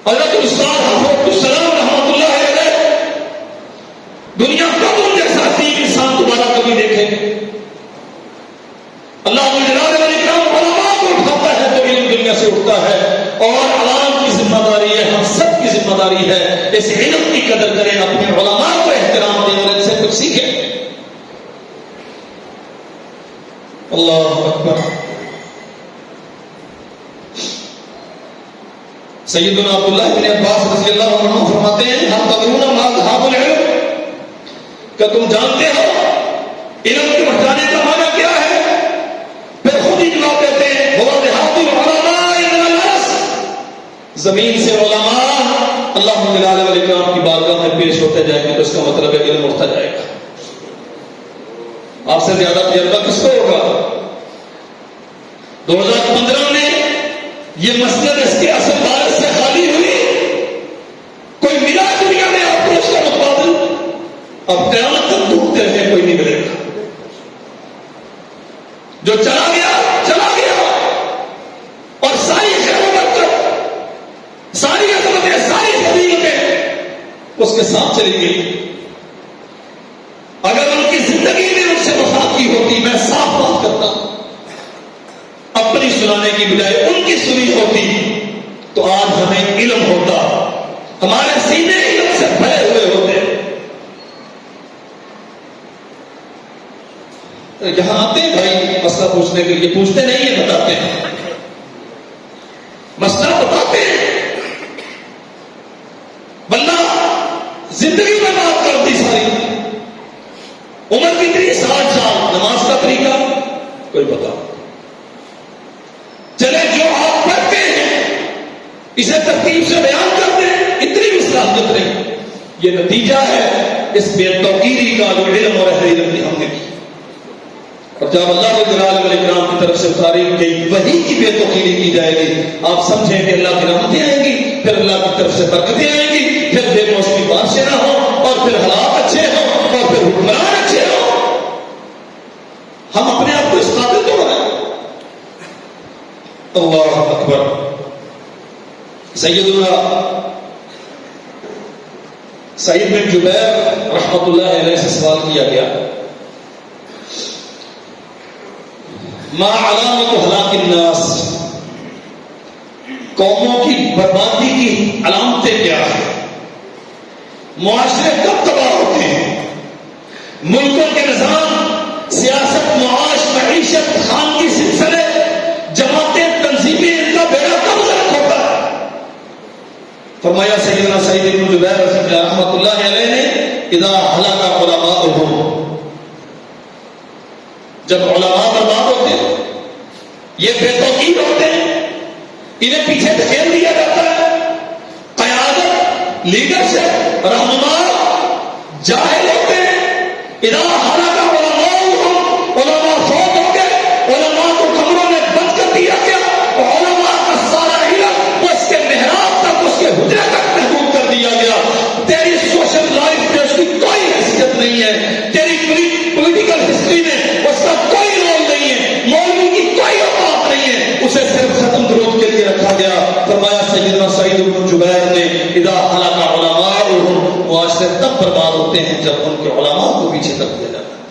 حضرت استاد حافظ عبدالسلام رحمۃ اللہ علیہ دنیا کب ان جیسا عظیم انسان دوبارہ کبھی دیکھیں گے؟ اللہ جلال والاکرام علماء کو اٹھاتا ہے تو علم دنیا سے اٹھتا ہے. اور عوام کی ذمہ داری ہے، ہم سب کی ذمہ داری ہے اس علم کی قدر کریں، اپنے علماء کو احترام دیں اور ان سے کچھ سیکھیں. اللہ اکبر. سیدنا عبداللہ بن عباس رضی اللہ عنہ فرماتے ہیں ہم تدرون ما ذهاب العلم، کہ تم جانتے ہو علم کے بڑھ جانے کا معنی کیا ہے؟ پھر خود ہی جواب دیتے ہیں هو ذهاب العلماء الى الارض، زمین سے علماء اللہ جلال والاکرام کی بارگاہ میں پیش ہوتے جائیں گے، تو اس کا مطلب ہے علم اٹھتا جائے گا۔ آپ سے زیادہ تجربہ کس کو ہوگا؟ 2015 میں یہ مسجد اس کے اصل بارش سے خالی ہوئی، کوئی ملا دنیا میں آپ کو اس کا متبادل؟ اب قیامت تک ڈھونڈتے رہے، کوئی نہیں ملے گا۔ جو چلا گیا چلا گیا، اور ساری خیر و برکت، ساری عظمتیں، ساری فضیلتیں اس کے ساتھ چلی گئی۔ اگر ان کی زندگی میں ان سے وفا کی ہوتی، میں صاف بات کرتا ہوں، اپنی سنانے کی بجائے ان کی سنی ہوتی، تو آج ہمیں علم ہوتا، ہمارے سینے علم سے بھرے ہوئے ہوتے۔ یہاں آتے ہیں بھائی مسئلہ پوچھنے کے لیے، پوچھتے نہیں ہیں، بتاتے ہیں، مسئلہ بتاتے ہیں۔ بندہ زندگی میں بات کرتی ساری، عمر کتنی؟ 60 سال، نماز کا طریقہ کوئی پتا؟ چلے جو آپ پڑھتے ہیں اسے ترتیب سے بیان کر دیں، اتنی بھی صلاحیت نہیں۔ یہ نتیجہ ہے اس بے توقیری کا جو علم اور اہل علم نے ہم نے کی۔ اور جب اللہ جلال والاکرام کی طرف سے تعریف گئی، وہی کی بے توقیری کی جائے گی، آپ سمجھیں کہ اللہ کی رحمتیں آئیں گی، پھر اللہ کی طرف سے برکتیں آئیں گی، پھر بے موسمی بارشیں نہ ہوں، اور پھر حالات اچھے ہوں، اور پھر حکمران اچھے ہوں۔ ہم اپنے آپ کو اس قابل تو بنائیں۔ اللہ اکبر۔ سیدنا سعید بن جبیر رحمت اللہ علیہ سے سوال کیا گیا، ما علامت ہلاک الناس، قوموں کی بربادی کی علامتیں کیا ہیں؟ معاشرے کب تباہ ہوتے ہیں؟ ملکوں کے نظام، سیاست، معاش، معیشت، خاندانی سلسلے، جماعتیں، تنظیمیں، ان کا بیڑا کب غرق ہوتا ہے؟ فرمایا سیدنا سعید بن جبیر رحمۃ اللہ علیہ نے، اذا ہلاک علماؤہم، جب علماء برباد ہوتے ہیں، یہ بے توقیر ہوتے ہیں، انہیں پیچھے دھکیل دیا جاتا ہے، قیادت، لیڈرشپ، رہنما جاہل ہوتے ہیں۔ اذا ہلاک علماؤہم، علماء فوت ہو گئے، علماء کو کمروں میں بند کر دیا گیا، علماء کا سارا علم اس کے محراب تک، اس کے حجرے تک محدود کر دیا گیا۔ تیری سوشل لائف میں اس کی کوئی حیثیت نہیں ہے، تیری پولیٹیکل ہسٹری میں اس کا کوئی رول نہیں ہے، مولوی کی کوئی اوقات نہیں ہے، اسے صرف ختم درود کے لیے رکھا گیا۔ فرمایا سیدنا سعید بن جبیر نے، اذا ہلاک علماؤہم، معاشرے تب برباد ہوتے ہیں جب ان کے علماء کو پیچھے کر دیا جاتا ہے۔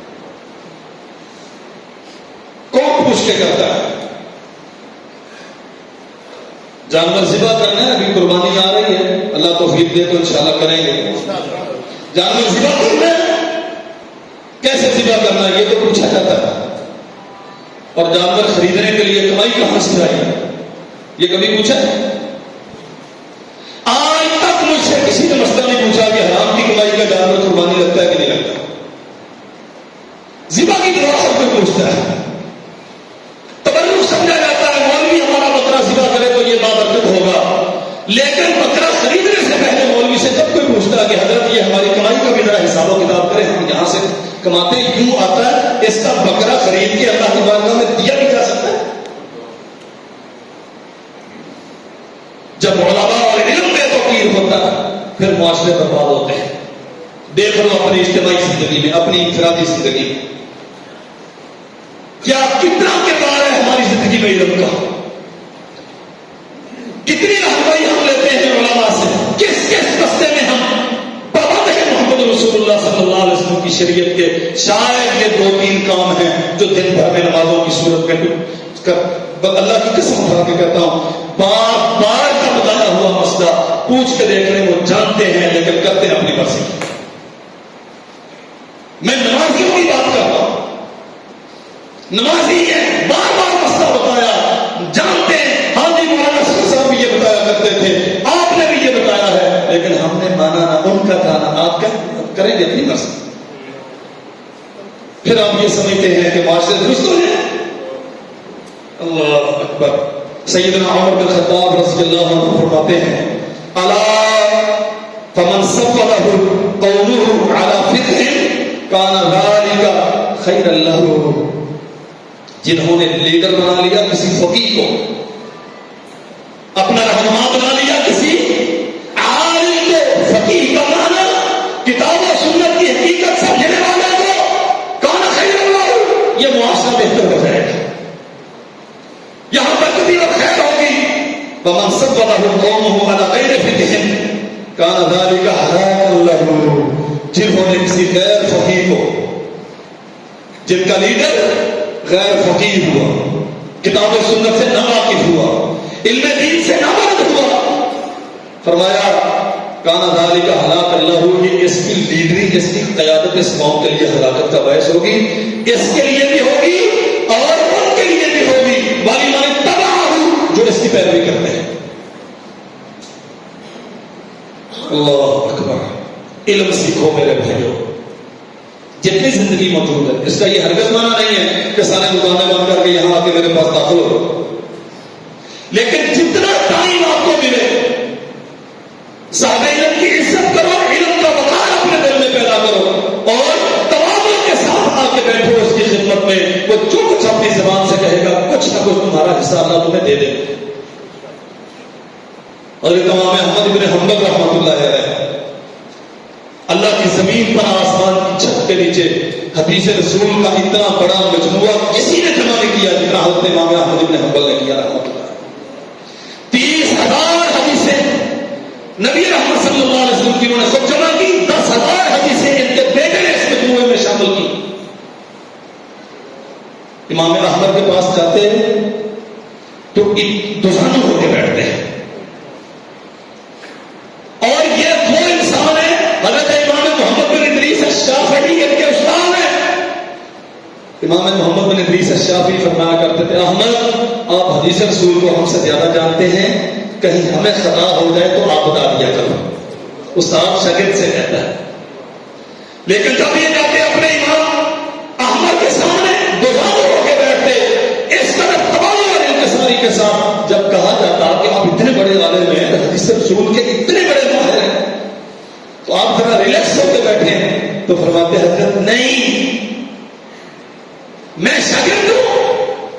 کون پوچھ کے کرتا ہے؟ جانور ذبح کرنا ہے، ابھی قربانی آ رہی ہے، اللہ توفیق دے تو انشاءاللہ کریں گے۔ جانور ذبح کرنا ہے، کیسے ذبح کرنا ہے یہ تو پوچھا جاتا ہے، اور جانور خریدنے کے لیے کمائی کہاں سے آئی یہ کبھی پوچھا؟ آج تک مجھ سے کسی نے مسئلہ نہیں پوچھا کہ حرام کی کمائی کا جانور قربانی لگتا ہے کہ نہیں لگتا۔ ذبح کی دعا سب کوئی پوچھتا ہے، تبرک سمجھا جاتا ہے، مولوی ہمارا بکرا ذبح کرے تو یہ بابرکت ہوگا، لیکن بکرا خریدنے سے پہلے مولوی سے جب کوئی پوچھتا ہے کہ حضرت یہ ہماری کمائی کا بھی ذرا حساب و کتاب کریں، ہم یہاں سے کماتے یوں آتا ہے، اس کا بکرا خرید کے اللہ کی بارگاہ میں دیا بھی جا سکتا ہے؟ جب علماء اور علم بے توقیر ہوتا ہے پھر معاشرے برباد ہوتے ہیں۔ دیکھ لو اپنی اجتماعی زندگی میں، اپنی انفرادی زندگی میں، کیا کتنا کردار ہے ہماری زندگی میں علم کا؟ کتنی رہنمائی ہم لیتے ہیں علماء سے؟ کس کس رستے میں ہم پابند ہیں محمد رسول اللہ صلی اللہ علیہ وسلم کی شریعت کے؟ شاید یہ 2-3 کام ہیں جو دن بھر میں نمازوں کی صورت میں اللہ کی قسم اٹھا کے کہتا ہوں، بار بار کا بتایا ہوا مسئلہ پوچھ کے دیکھ لیں، وہ جانتے ہیں لیکن کرتے ہیں اپنی مرضی۔ میں نمازیوں کی بات کرتا ہوں، نمازی ہے، بار بار مسئلہ بتایا، جانتے ہیں، ہاں جی مولانا صاحب یہ بتایا کرتے تھے، اکبر. سیدنا عمر بن خطاب رضی اللہ عنہ فرماتے ہیں الا فمن سفله قومه على فقه كان ذلك خيرا له. جنہوں نے لیڈر بنا لیا کسی فقیہ کو، اپنا رہنما بنا لیا کسی عالم کو، فقیہ کا معنی کتاب و سنت کی حقیقت سمجھنے والا کو، کان خیر اللہ، یہ معاشرہ بہتر ہو جائے گا، یہاں برکت اور خیر ہوگی. ومن سبله قومه على غیر فقه کان ذلک ہلاکا له. جنہوں نے کسی غیر فقیہ کو، جن کا لیڈر غیر فقیہ ہوا، کتاب و سنت سے نہ واقف ہوا، علم دین سے نابلد ہوا، فرمایا کان ذالک ہلاک اللہ، یہ اس کی لیڈری، اس کی قیادت اس قوم کے لیے ہلاکت کا باعث ہوگی، اس کے لیے بھی ہوگی اور ان کے لیے بھی ہوگی، والی مانے تباہ جو اس کی پیروی کرتے ہیں. اللہ اکبر. علم سیکھو میرے بھائیوں، جتنی زندگی موجود ہے. اس کا یہ ہرگز معنی نہیں ہے کہ سارے دکانیں بند کر کے یہاں آ کے میرے پاس داخل ہو، لیکن جتنا ٹائم آپ کو ملے صاحب علم کی عزت کرو، علم کا وقار اپنے دل میں پیدا کرو، اور تواضع کے ساتھ آ کے بیٹھو اس کی خدمت میں. وہ جو کچھ اپنی زبان سے کہے گا کچھ نہ کچھ تمہارا حصہ اللہ تمہیں دے دے. اور امام احمد بن حنبل رحمۃ اللہ علیہ، اللہ کی زمین پر آسمان کی چھت کے نیچے حدیث رسول کا اتنا بڑا مجموعہ کسی نے جمع نہیں کیا جتنا حضرت امام احمد بن حنبل نے کیا رحمۃ اللہ. 30,000 حدیثیں نبی رحمت صلی اللہ علیہ وسلم کی انہوں نے خود جمع کی، 10,000 حدیثیں ان کے بیٹے نے اس مجموعے میں شامل کی. امام احمد کے پاس جاتے ہیں تو دزانوں ہو کے بیٹھتے ہیں، اور یہ وہ انسان ہے حضرت امام محمد بن ادریس الشافعی ان کے استاد ہیں. امام محمد بن ادریس الشافعی فرمایا کرتے تھے احمد آپ حدیث رسول کو ہم سے زیادہ جانتے ہیں، کہیں ہمیں خطا ہو جائے تو آپ بتا دیا کرو. استاد شاگرد سے کہتا ہے. لیکن جب یہ جاتے اپنے امام احمد کے سامنے دزانوں ہو کے بیٹھتے، اس طرح تواضع اور انکساری کے ساتھ جب کہا جاتا کہ آپ اتنے بڑے عالم ہیں، حدیث رسول کے اتنے بڑے ماہر ہیں، تو آپ ذرا ریلیکس ہو کے بیٹھے ہیں. تو فرماتے حضرت نہیں، میں شاگرد ہوں،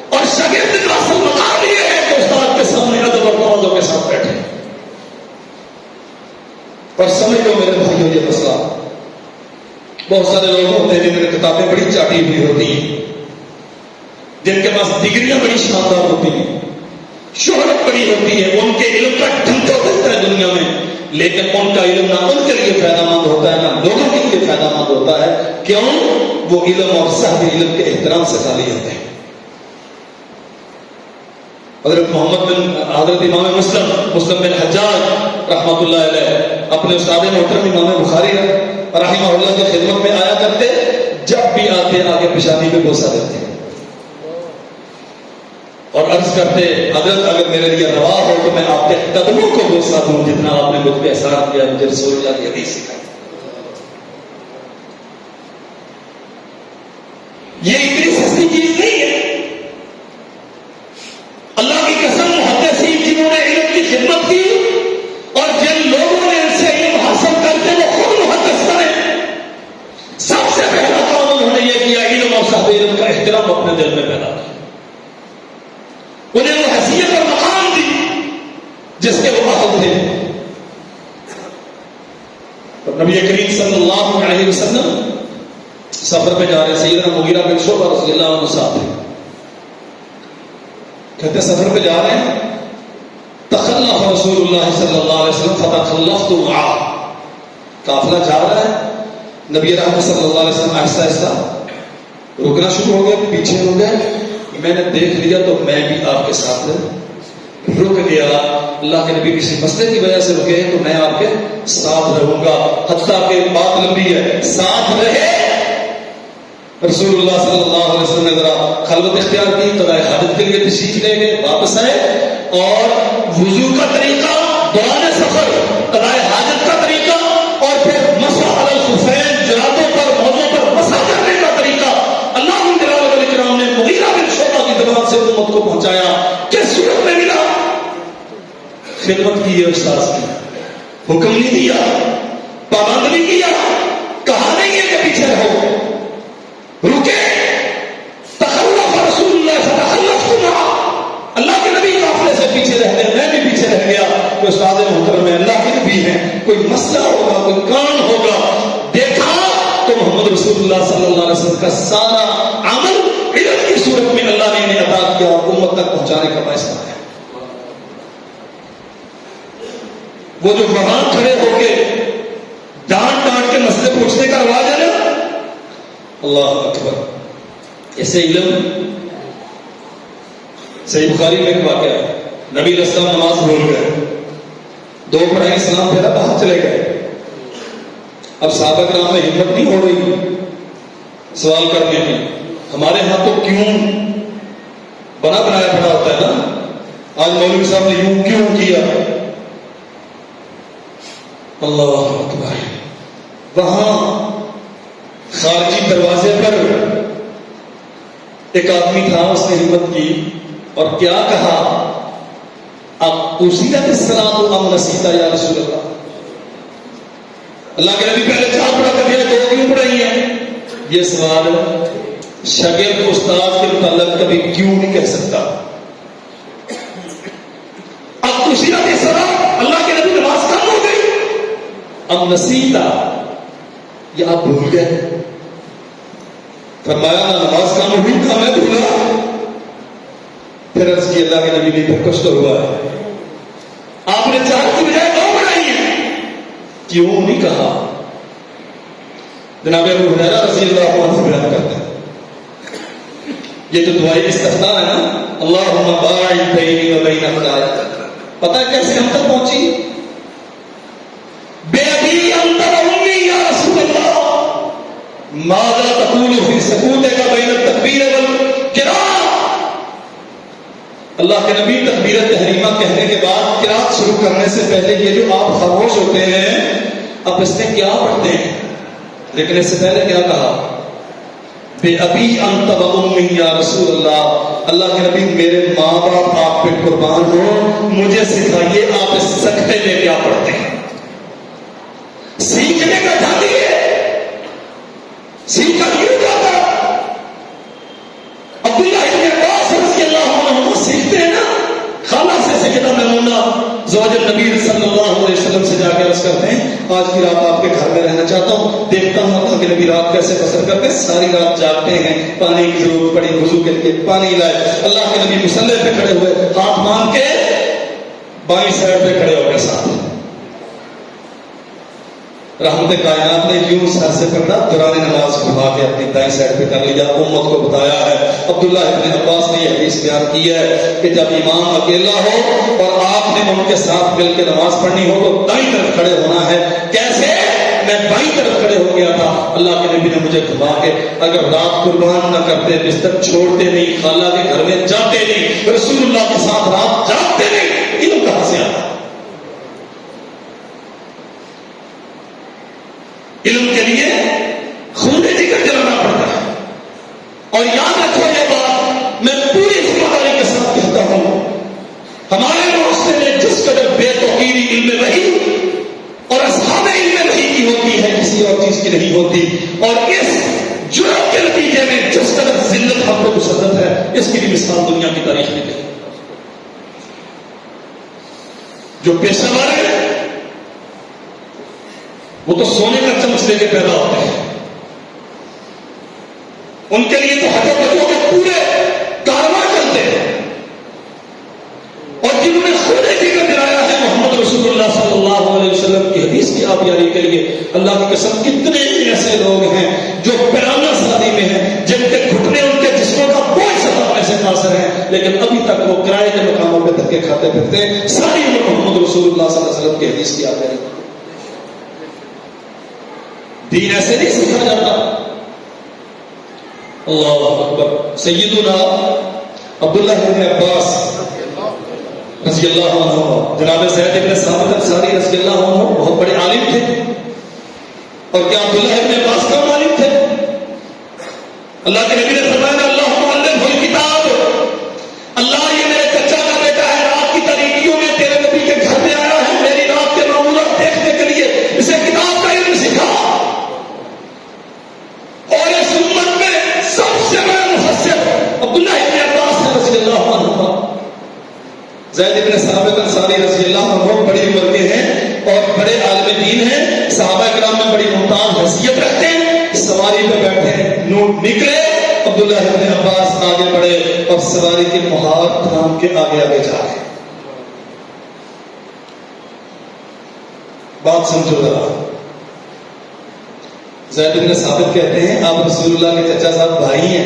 اور شاگرد کا اصل مقام یہ ہے کہ استاد کے سامنے ادب اور تواضع کے ساتھ بیٹھے. اور سمجھ لو میرے بھائیوں یہ مسئلہ، بہت سارے لوگ ہوتے ہیں جن کی کتابیں بڑی چاٹی ہوئی ہوتی ہیں، جن کے پاس ڈگریاں بڑی شاندار ہوتی ہیں، شہرت بڑی ہوتی ہے، ان کے علم کا ڈھنکا بجتا ہے دنیا میں، لیکن ان کا علم نہ ان کے لیے فائدہ مند ہوتا ہے نہ لوگوں کے لیے فائدہ مند ہوتا ہے. کیوں؟ وہ علم اور صاحب علم کے احترام سے خالی ہوتے ہیں. حضرت امام مسلم بن حجاج رحمۃ اللہ علیہ اپنے استاد محترم امام بخاری رحمہ اللہ کی خدمت میں آیا کرتے، جب بھی آتے آگے پیشانی پہ بوسہ دیتے اور عرض کرتے حضرت اگر میرے لیے روا ہو تو میں آپ کے قدموں کو بوسہ دوں جتنا آپ نے مجھ پہ احسان کیا، مجھے رسول اللہ کی حدیث سکھائی. یہ اتنی سستی چیز نہیں ہے. اللہ کی قسم محدثین جنہوں نے علم کی خدمت کی اور جن لوگوں نے ان سے علم حاصل کرتے وہ خود محدث بنے، سب سے پہلا کام انہوں نے یہ کیا علم اور صاحب علم کا احترام اپنے دل میں پیدا کیا، انہیں وہ حیثیت اور مقام دی جس کے وہ اہل تھے. نبی کریم صلی اللہ علیہ وسلم سفر پہ جا رہے، سیدنا مغیرہ بن شعبہ رضی اللہ عنہ ساتھ ہیں، کہتے سفر پہ جا رہے ہیں، تخلف رسول اللہ صلی اللہ علیہ وسلم فتخلفت معه، قافلہ جا رہا ہے، نبی رحمت صلی اللہ علیہ وسلم آہستہ آہستہ رکنا شروع ہو گئے، پیچھے ہو گئے. میں نے دیکھ لیا تو میں بھی آپ کے ساتھ رک گیا. اللہ کے نبی کسی مسئلے کی وجہ سے رکے تو میں آپ کے ساتھ رہوں گا، حتیٰ کہ بات لمبی ہے، ساتھ رہے. رسول اللہ صلی اللہ علیہ وسلم نے ذرا خلوت اختیار کی، قضاء حاجت کے لیے تشریف لے گئے، واپس آئے اور وضو کا طریقہ، دوران سفر قضاء حاجت کا طریقہ، اور پھر مسح علی الخفین، جرابوں پر موضوع پر مسح کرنے کا طریقہ اللہ نے مغیرہ بن شعبہ کی زبان سے امت کو پہنچایا. صورت میں ملا، خدمت کی ہے استاذ کی، حکم نہیں دیا، پابند نہیں کیا، کہا نہیں ہے کہ پیچھے رہو، رکے، تخلف رسول اللہ فتخلف تما، اللہ کے نبی قافلے سے پیچھے رہ گئے، میں بھی پیچھے رہ گیا کہ استاد محترم میں اللہ کے نبی ہیں، کوئی مسئلہ ہوگا، کوئی کام ہوگا، دیکھا تو محمد رسول اللہ صلی اللہ علیہ وسلم کا سارا عمل علم کی صورت میں اللہ نے انہیں عطا کیا اور امت تک پہنچانے کا باعث بنا ہے۔ وہ جو وہاں کھڑے ہو کے ڈانٹ ڈانٹ کے مسئلے پوچھنے کا رواج ہے نا، اللہ اکبر، ایسے علم۔ صحیح بخاری میں ایک واقعہ ہے، نبی علیہ السلام نماز بھول گئے، دو پڑھائی سلام پھیرا باہر چلے گئے۔ اب صحابہ کرام میں ہمت نہیں ہو رہی سوال کرنے کی، ہمارے ہاں تو کیوں بنا بنایا پڑا ہوتا ہے نا، آج مولوی صاحب نے یوں کیوں کیا، اللہ اکبر۔ وہاں خارجی دروازے پر ایک آدمی تھا، اس نے ہمت کی اور کیا کہا، اب اصیلت الصلاۃ ام نسیت یا رسول اللہ، اللہ کے نبی پہلے 4 پڑھا کر دیا، 2 کیوں پڑھائی ہیں؟ یہ سوال شاگرد کو استاد کے متعلق کبھی کیوں نہیں کہہ سکتا۔ اب اصیلت الصلاۃ، اللہ کے نبی نماز کم ہو گئی، ام نسیتا، یہ آپ بھول گئے، فرمایا نہ نماز کم ہوئی تھا میں بھولا، پھر عرض کی اللہ کے نبی نے پھر کچھ تو ہوا ہے، آپ نے 4 کی بجائے 2 بڑھائی ہیں، کیوں نہیں کہا؟ جناب ابو ہریرہ رضی اللہ عنہ بیان کرتے ہیں، یہ جو دعائے استفتاح ہے نا، اللہم باعث بینی و بین خطایا، پتہ کیسے ہم تک پہنچی؟ بے ابی انت و امی یا رسول اللہ، ماذا تقول فی سکوتک بین التکبیر والقراءۃ، اللہ کے نبی تکبیرت تحریمہ کہنے کے بعد قرات شروع کرنے سے پہلے یہ جو آپ خاموش ہوتے ہیں، اب اس میں کیا پڑھتے ہیں؟ لیکن اس سے پہلے کیا کہا؟ بے ابی انت و امی یا رسول اللہ، اللہ کے نبی میرے ماں باپ آپ پہ قربان ہو، مجھے سکھائیے آپ اس سکتے میں کیا پڑھتے ہیں، سیکھنے کا جانیے، سیکھا کیوں جاتا؟ عبداللہ ابن عباس رضی اللہ عنہ سیکھتے ہیں نا، خالہ سے سیدہ میمونہ زوج النبی صلی اللہ علیہ وسلم سے جا کے عرض کرتے ہیں، آج کی رات آپ کے گھر میں رہنا چاہتا ہوں، دیکھتا ہوں اللہ کے نبی رات کیسے بسر کرتے، ساری رات جاگتے ہیں، پانی کی ضرورت پڑی وضو کے لیے پانی لائے، اللہ کے نبی مصلی پہ کھڑے ہوئے، ہاتھ مان کے بائیں سائڈ پہ کھڑے ہو گئے، ساتھ رحمت کائنات نے یوں سر سے پکڑا، دوران نماز گھما کے اپنی دائیں سائڈ پہ کر لیا، امت کو بتایا ہے۔ عبداللہ ابن عباس نے یہ حدیث بیان کی ہے کہ جب امام اکیلا ہو اور آپ نے ان کے ساتھ مل کے نماز پڑھنی ہو تو دائیں طرف کھڑے ہونا ہے۔ کیسے؟ میں بائیں طرف کھڑے ہو گیا تھا، اللہ کے نبی نے مجھے گھما کے، اگر رات قربان نہ کرتے، بستر چھوڑتے نہیں، خالہ کے گھر میں جاتے نہیں، رسول اللہ کے ساتھ رات جاگتے نہیں، علم کہاں سے آتا؟ علم کے لیے خون جگر جلانا پڑتا ہے۔ اور یاد رکھو یہ بات میں پوری ذمہ داری کے ساتھ کہتا ہوں، ہمارے معاشرے میں جس قدر بے توقیری علم وحی اور اصحاب علم وحی کی ہوتی ہے، کسی اور چیز کی نہیں ہوتی، اور اس جرم کے نتیجے میں جس قدر ذلت ہم کو مسلط ہے، اس کی بھی مثال دنیا کی تاریخ میں نہیں۔ جو پیشہ ور ہے وہ تو سونے کا چمچ لے کے پیدا ہوتے ہیں، ان کے لیے تو حضرت بچوں کے پورے کارواں چلتے ہیں، اور جنہوں نے خود ذکر دلایا ہے محمد رسول اللہ صلی اللہ علیہ وسلم کی حدیث کی آبیاری کے لیے، اللہ کی قسم کتنے ایسے لوگ ہیں جو پیرانہ شادی میں ہیں، جن کے گھٹنے ان کے جسموں کا بوجھ سبب ایسے قاصر ہیں، لیکن ابھی تک وہ کرائے کے مقاموں پہ دھکے کھاتے پھرتے ہیں، ساری عمر محمد رسول اللہ صلی اللہ علیہ وسلم کی حدیث کی آبیاری۔ دین ایسے نہیں سیکھا جاتا۔ اللہ اکبر۔ سیدنا عبداللہ ابن عباس رضی اللہ عنہ، جناب زید ابن ثابت انصاری رضی اللہ عنہ بہت بڑے عالم تھے، اور کیا عبداللہ ابن عباس کم عالم تھے؟ اللہ کے نبی نے فرمایا اللہ معلم الکتاب، اللہ یہ میرے چچا کا بیٹا زید بن ثابت انصاری رضی اللہ عنہ بڑی عمر کے ہیں اور بڑے عالم دین ہیں، صحابہ کرام میں بڑی ممتاز حیثیت رکھتے ہیں، سواری پہ بیٹھے ہیں، نوٹ نکلے، عبداللہ ابن عباس آگے بڑھے اور سواری کے مہار تھام کے آگے آگے جا رہے. بات سمجھو ذرا. زید بن ثابت کہتے ہیں آپ رسول اللہ کے چچا صاحب بھائی ہیں،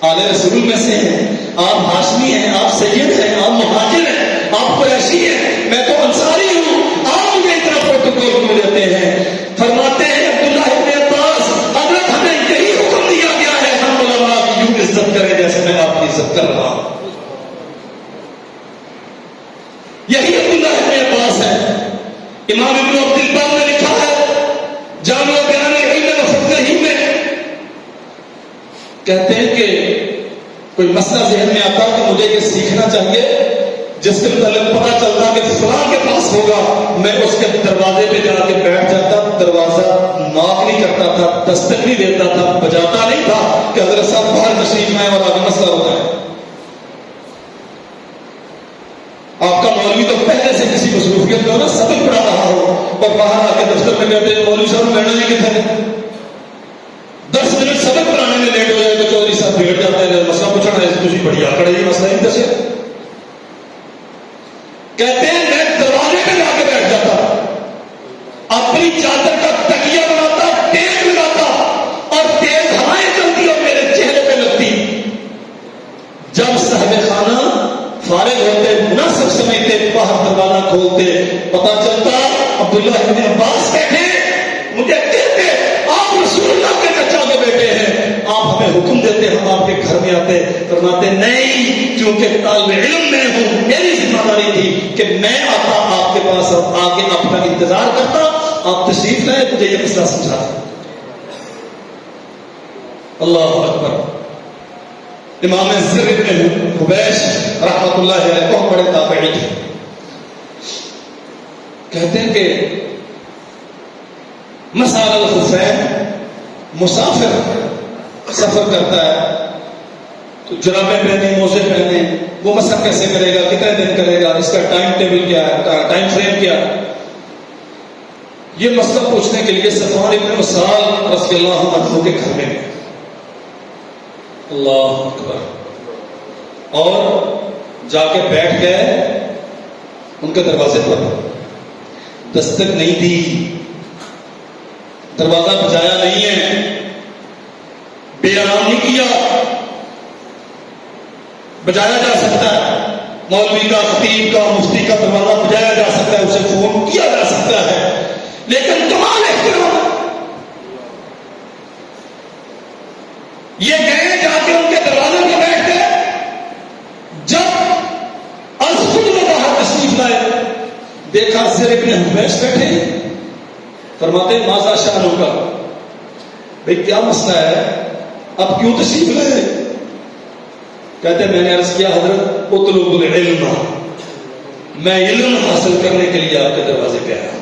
آل رسول میں سے ہیں، آپ ہاشمی ہیں، آپ سید ہیں، آپ مہاجر ہیں، آپ قریشی ہیں، میں تو انصاری ہوں، آپ مجھے اتنا پروٹوکول کیوں دیتے ہیں؟ فرماتے ہیں عبداللہ ابن عباس حضرت ہمیں یہی حکم دیا گیا ہے ہم علماء کی یوں عزت کریں جیسے میں آپ کی عزت کر رہا ہوں. یہی عبداللہ ابن عباس ہے. امام ابن عبد البر نے لکھا ہے جامع بیان علم و فقہ میں، کہتے ہیں کہ کوئی مسئلہ ذہن میں آتا کہ مجھے یہ سیکھنا چاہیے، جس کے متعلق پتا چلتا کہ فلاں کے پاس ہوگا، میں اس کے دروازے پہ جا کے بیٹھ جاتا، دروازہ ناک نہیں کرتا تھا، دستک نہیں دیتا تھا، بجاتا نہیں تھا کہ حضرت صاحب باہر تشریف آئے اور آگے مسئلہ ہوتا ہے. آپ کا مولوی تو پہلے سے کسی مصروفیت میں ہو نا، سبق پڑھا رہا ہو اور باہر آ کے دفتر میں کہتے ہیں مولوی صاحب بیٹھنا نہیں کتنے 10 منٹ سبق پڑھانے میں لیٹ ہو جائے تو چودھری صاحب بیٹھ جاتے ہیں، مسئلہ پوچھنا ہے تجھے بڑھیا کڑے یہ مسئلہ نہیں دسے. کہتے ہیں میں دروازے پہ جا کے بیٹھ جاتا، اپنی چادر کا تکیہ بناتا، ٹیک لگاتا اور تیز ہوائیں چلتی اور میرے چہرے پہ لگتی. جب صاحب خانہ فارغ ہوتے، مناسب سمجھتے، باہر دروازہ کھولتے، پتا چلتا عبداللہ ابن عباس کہتے مجھے کہتے آپ رسول اللہ کے چچا کے بیٹے ہیں، آپ ہمیں حکم دیتے ہم آپ کے گھر میں آتے. فرماتے نہیں، کیونکہ طالب علم میں ہوں، میری ذمہ داری تھی کہ میں آتا آپ کے پاس اور آگے آپ کا انتظار کرتا، آپ تشریف لائے مجھے یہ مسئلہ سمجھاتے. اللہ اکبر. امام زر بن حبیش رحمۃ اللہ علیہ بہت بڑے تابعی تھے. کہتے ہیں کہ مسال الخفین، مسافر سفر کرتا ہے تو جرابیں پہنے، موزے پہنے، وہ مسا کیسے کرے گا، کتنے دن کرے گا، اس کا ٹائم ٹیبل کیا ہے، ٹائم فریم کیا ہے. یہ مسئلہ پوچھنے کے لیے صفوان ابن اسال رضی اللہ عنہ کے گھر میں گئے. اللہ اکبر. اور جا کے بیٹھ گئے ان کے دروازے پر، دستک نہیں دی، دروازہ بجایا نہیں ہے، بے آرام نہیں کیا. بجایا جا سکتا ہے، مولوی کا، خطیب کا، مفتی کا دروازہ بجایا جا سکتا ہے، اسے فون کیا جا سکتا ہے، لیکن کمال احترام یہ گئے جا کے ان کے دروازے پہ بیٹھ گئے. جب از خود وہ باہر تشریف لائے، دیکھا زر ابن حبیش بیٹھے. فرماتے ماذا شأن ہوگا، بھئی کیا مسئلہ ہے، اب کیوں تشریف لائے؟ کہتے میں نے عرض کیا حضرت اطلب العلم، میں علم حاصل کرنے کے لیے آپ کے دروازے پہ آیا.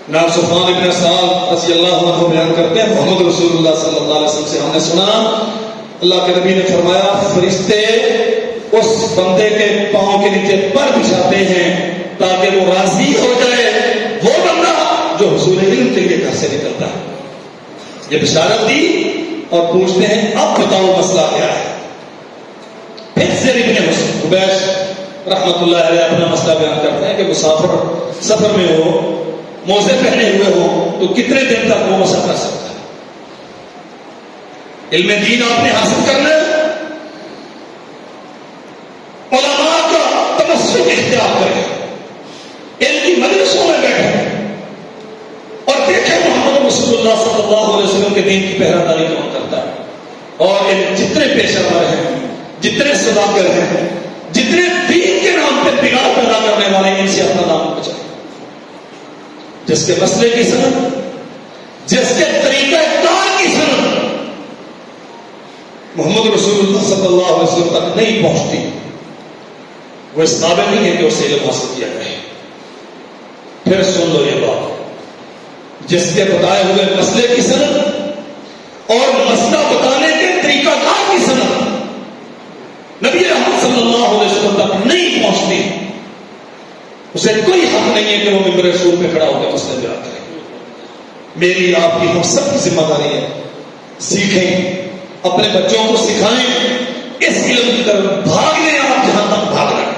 نام صفوان ابن اسال رضی اللہ عنہ بیان کرتے ہیں محمد رسول اللہ صلی اللہ علیہ وسلم سے ہم نے سنا اللہ کے نبی نے فرمایا فرشتے اس بندے کے پاؤں کے نیچے پر بچھاتے ہیں تاکہ وہ راضی ہو جائے وہ بندہ جو حصول علم کے لیے گھر سے نکلتا ہے. یہ بشارت دی اور پوچھتے ہیں اب بتاؤ مسئلہ کیا ہے. پھر زر ابن حبیش رحمت اللہ علیہ اپنا مسئلہ بیان کرتے ہیں کہ مسافر سفر میں ہو، موزے پہنے ہوئے ہو تو کتنے دن تک وہ مسا کر سکتا ہے. علم دین آپ نے حاصل کرنا ہے، علماء کا تمسک اختیار کریں، علم کی مجلسوں میں بیٹھیں اور دیکھیں محمد رسول اللہ صلی اللہ علیہ وسلم کے دین کی پہرہ داری کون کرتا ہے. اور ان جتنے پیشہ ور ہیں، جتنے صداقت ہیں، جتنے دین کے نام پہ بگاڑ پیدا کرنے والے ان سے اپنا نام بچائیں. جس کے مسئلے کی سند، جس کے طریقہ کار کی سند محمد رسول اللہ صلی اللہ علیہ وسلم تک نہیں پہنچتی، وہ اس قابل نہیں ہے کہ اسے علم حاصل کیا جائے. پھر سن لو یہ بات، جس کے بتائے ہوئے مسئلے کی سند اور مسئلہ بتانے کے طریقہ کار کی سند نبی احمد صلی اللہ علیہ وسلم تک نہیں پہنچتی، اسے کوئی حق نہیں ہے کہ وہ ممبر رسول پہ کھڑا ہو کے مسئلے بیان کرے۔ میری آپ کی ہم سب کی ذمہ داری ہے، سیکھیں، اپنے بچوں کو سکھائیں، اس علم کی طرف بھاگ لیں آپ جہاں تک بھاگنا ہے۔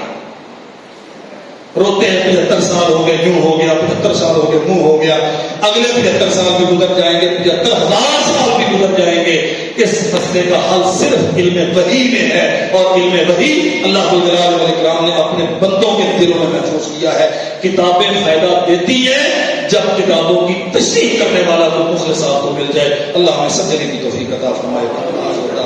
روتے ہیں 75 سال ہو گئے یوں ہو گیا، 75 سال ہو گئے منہ ہو گیا، اگلے 75 سال بھی گزر جائیں گے، 75,000 سال بھی گزر جائیں گے، اس مسئلے کا حل صرف علم وحی میں ہے، اور علم وحی اللہ جلال والاکرام نے اپنے بندوں کے دلوں میں محفوظ کیا ہے۔ کتابیں فائدہ دیتی ہیں جب کتابوں کی تشریح کرنے والا کو مخلص کو مل جائے۔ اللہ ہمیں سمجھنے کی توفیق عطا فرمائے۔